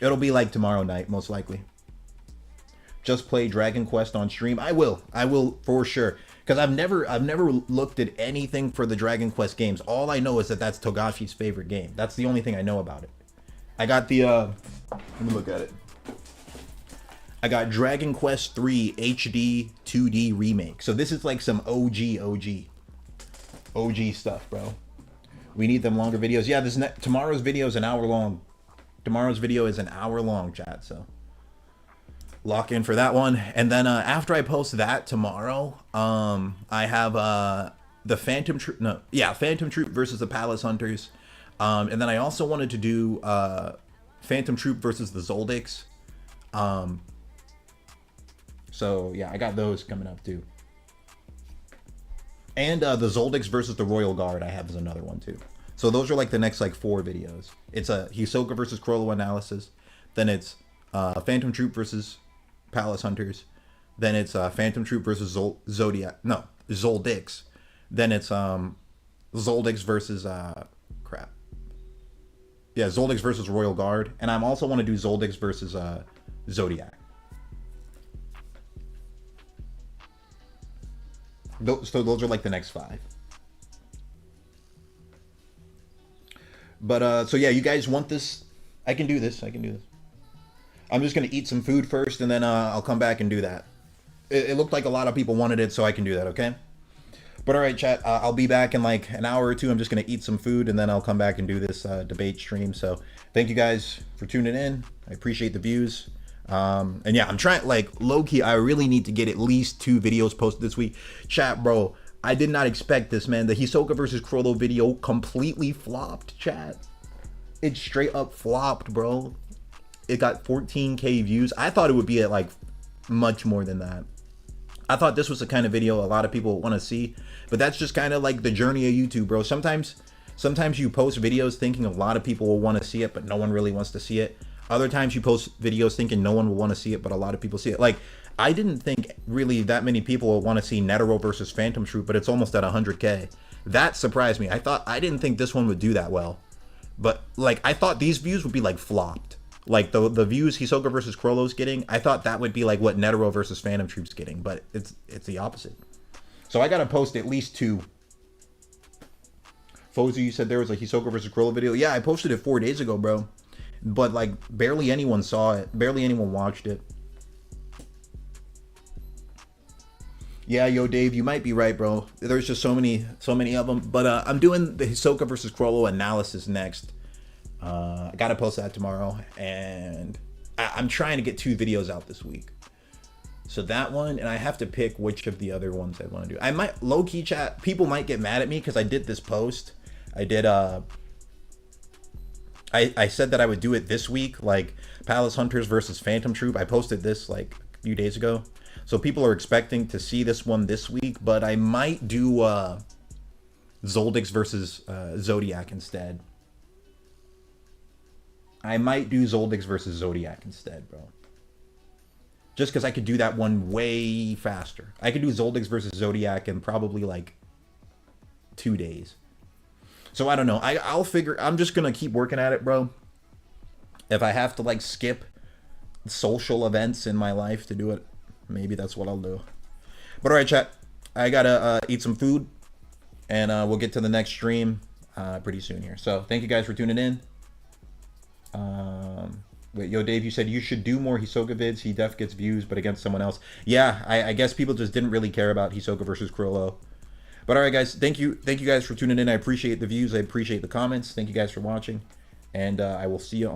It'll be like tomorrow night, most likely. Just play Dragon Quest on stream. I will for sure. Because I've never looked at anything for the Dragon Quest games. All I know is that that's Togashi's favorite game. That's the only thing I know about it. I got the let me look at it. I got Dragon Quest 3 HD 2D remake. So this is like some OG stuff, bro. We need them longer videos. Yeah, tomorrow's video is an hour long. Tomorrow's video is an hour long, chat. So lock in for that one. And then after I post that tomorrow, I have the Phantom Troop. No, yeah, Phantom Troop versus the Palace Hunters. And then I also wanted to do Phantom Troop versus the Zoldicks. So yeah, I got those coming up too. And the Zoldicks versus the Royal Guard I have as another one too. So those are like the next like 4 videos. It's a Hisoka versus Chrollo analysis. Then it's Phantom Troop versus Palace Hunters. Then it's Phantom Troop versus Zoldicks. Then it's Zoldicks versus crap. Yeah, Zoldicks versus Royal Guard. And I also want to do Zoldicks versus Zodiac. So those are like the next 5. But so yeah, you guys want this? I can do this. I'm just gonna eat some food first, and then I'll come back and do that. It looked like a lot of people wanted it, so I can do that. Okay. But all right, chat. I'll be back in like an hour or 2. I'm just gonna eat some food, and then I'll come back and do this debate stream. So thank you guys for tuning in. I appreciate the views. And yeah, I'm trying, like, low-key, I really need to get at least 2 videos posted this week. Chat, bro, I did not expect this, man. The Hisoka versus Chrollo video completely flopped, chat. It straight up flopped, bro. It got 14K views. I thought it would be at, like, much more than that. I thought this was the kind of video a lot of people want to see. But that's just kind of like the journey of YouTube, bro. Sometimes you post videos thinking a lot of people will want to see it, but no one really wants to see it. Other times you post videos thinking no one will want to see it, but a lot of people see it. Like, I didn't think really that many people will want to see Netero versus Phantom Troop, but it's almost at 100K. That surprised me. I didn't think this one would do that well. But like I thought these views would be like flopped. Like the views Hisoka versus Chrollo's getting, I thought that would be like what Netero versus Phantom Troop's getting, but it's the opposite. So I gotta post at least 2. Fozu, you said there was a Hisoka versus Chrollo video. Yeah, I posted it 4 days ago, bro. But like barely anyone saw it. Barely anyone watched it. Yeah, yo, Dave, you might be right, bro. There's just so many of them. But I'm doing the Hisoka versus Chrollo analysis next. I gotta post that tomorrow, and I'm trying to get 2 videos out this week. So that one, and I have to pick which of the other ones I want to do. I might low-key chat. People might get mad at me because I did this post. I did. I said that I would do it this week, like Palace Hunters versus Phantom Troop. I posted this like a few days ago. So people are expecting to see this one this week, but I might do Zoldyck versus Zodiac instead. I might do Zoldyck versus Zodiac instead, bro. Just because I could do that one way faster. I could do Zoldyck versus Zodiac in probably like 2 days. So I don't know. I'll figure. I'm just going to keep working at it, bro. If I have to like skip social events in my life to do it, maybe that's what I'll do. But all right, chat. I gotta eat some food, and we'll get to the next stream pretty soon here. So thank you guys for tuning in. Wait, yo, Dave, you said you should do more Hisoka vids. He def gets views, but against someone else. Yeah, I guess people just didn't really care about Hisoka versus Chrollo. But all right, guys, thank you guys for tuning in. I appreciate the views. I appreciate the comments. Thank you guys for watching, and I will see you on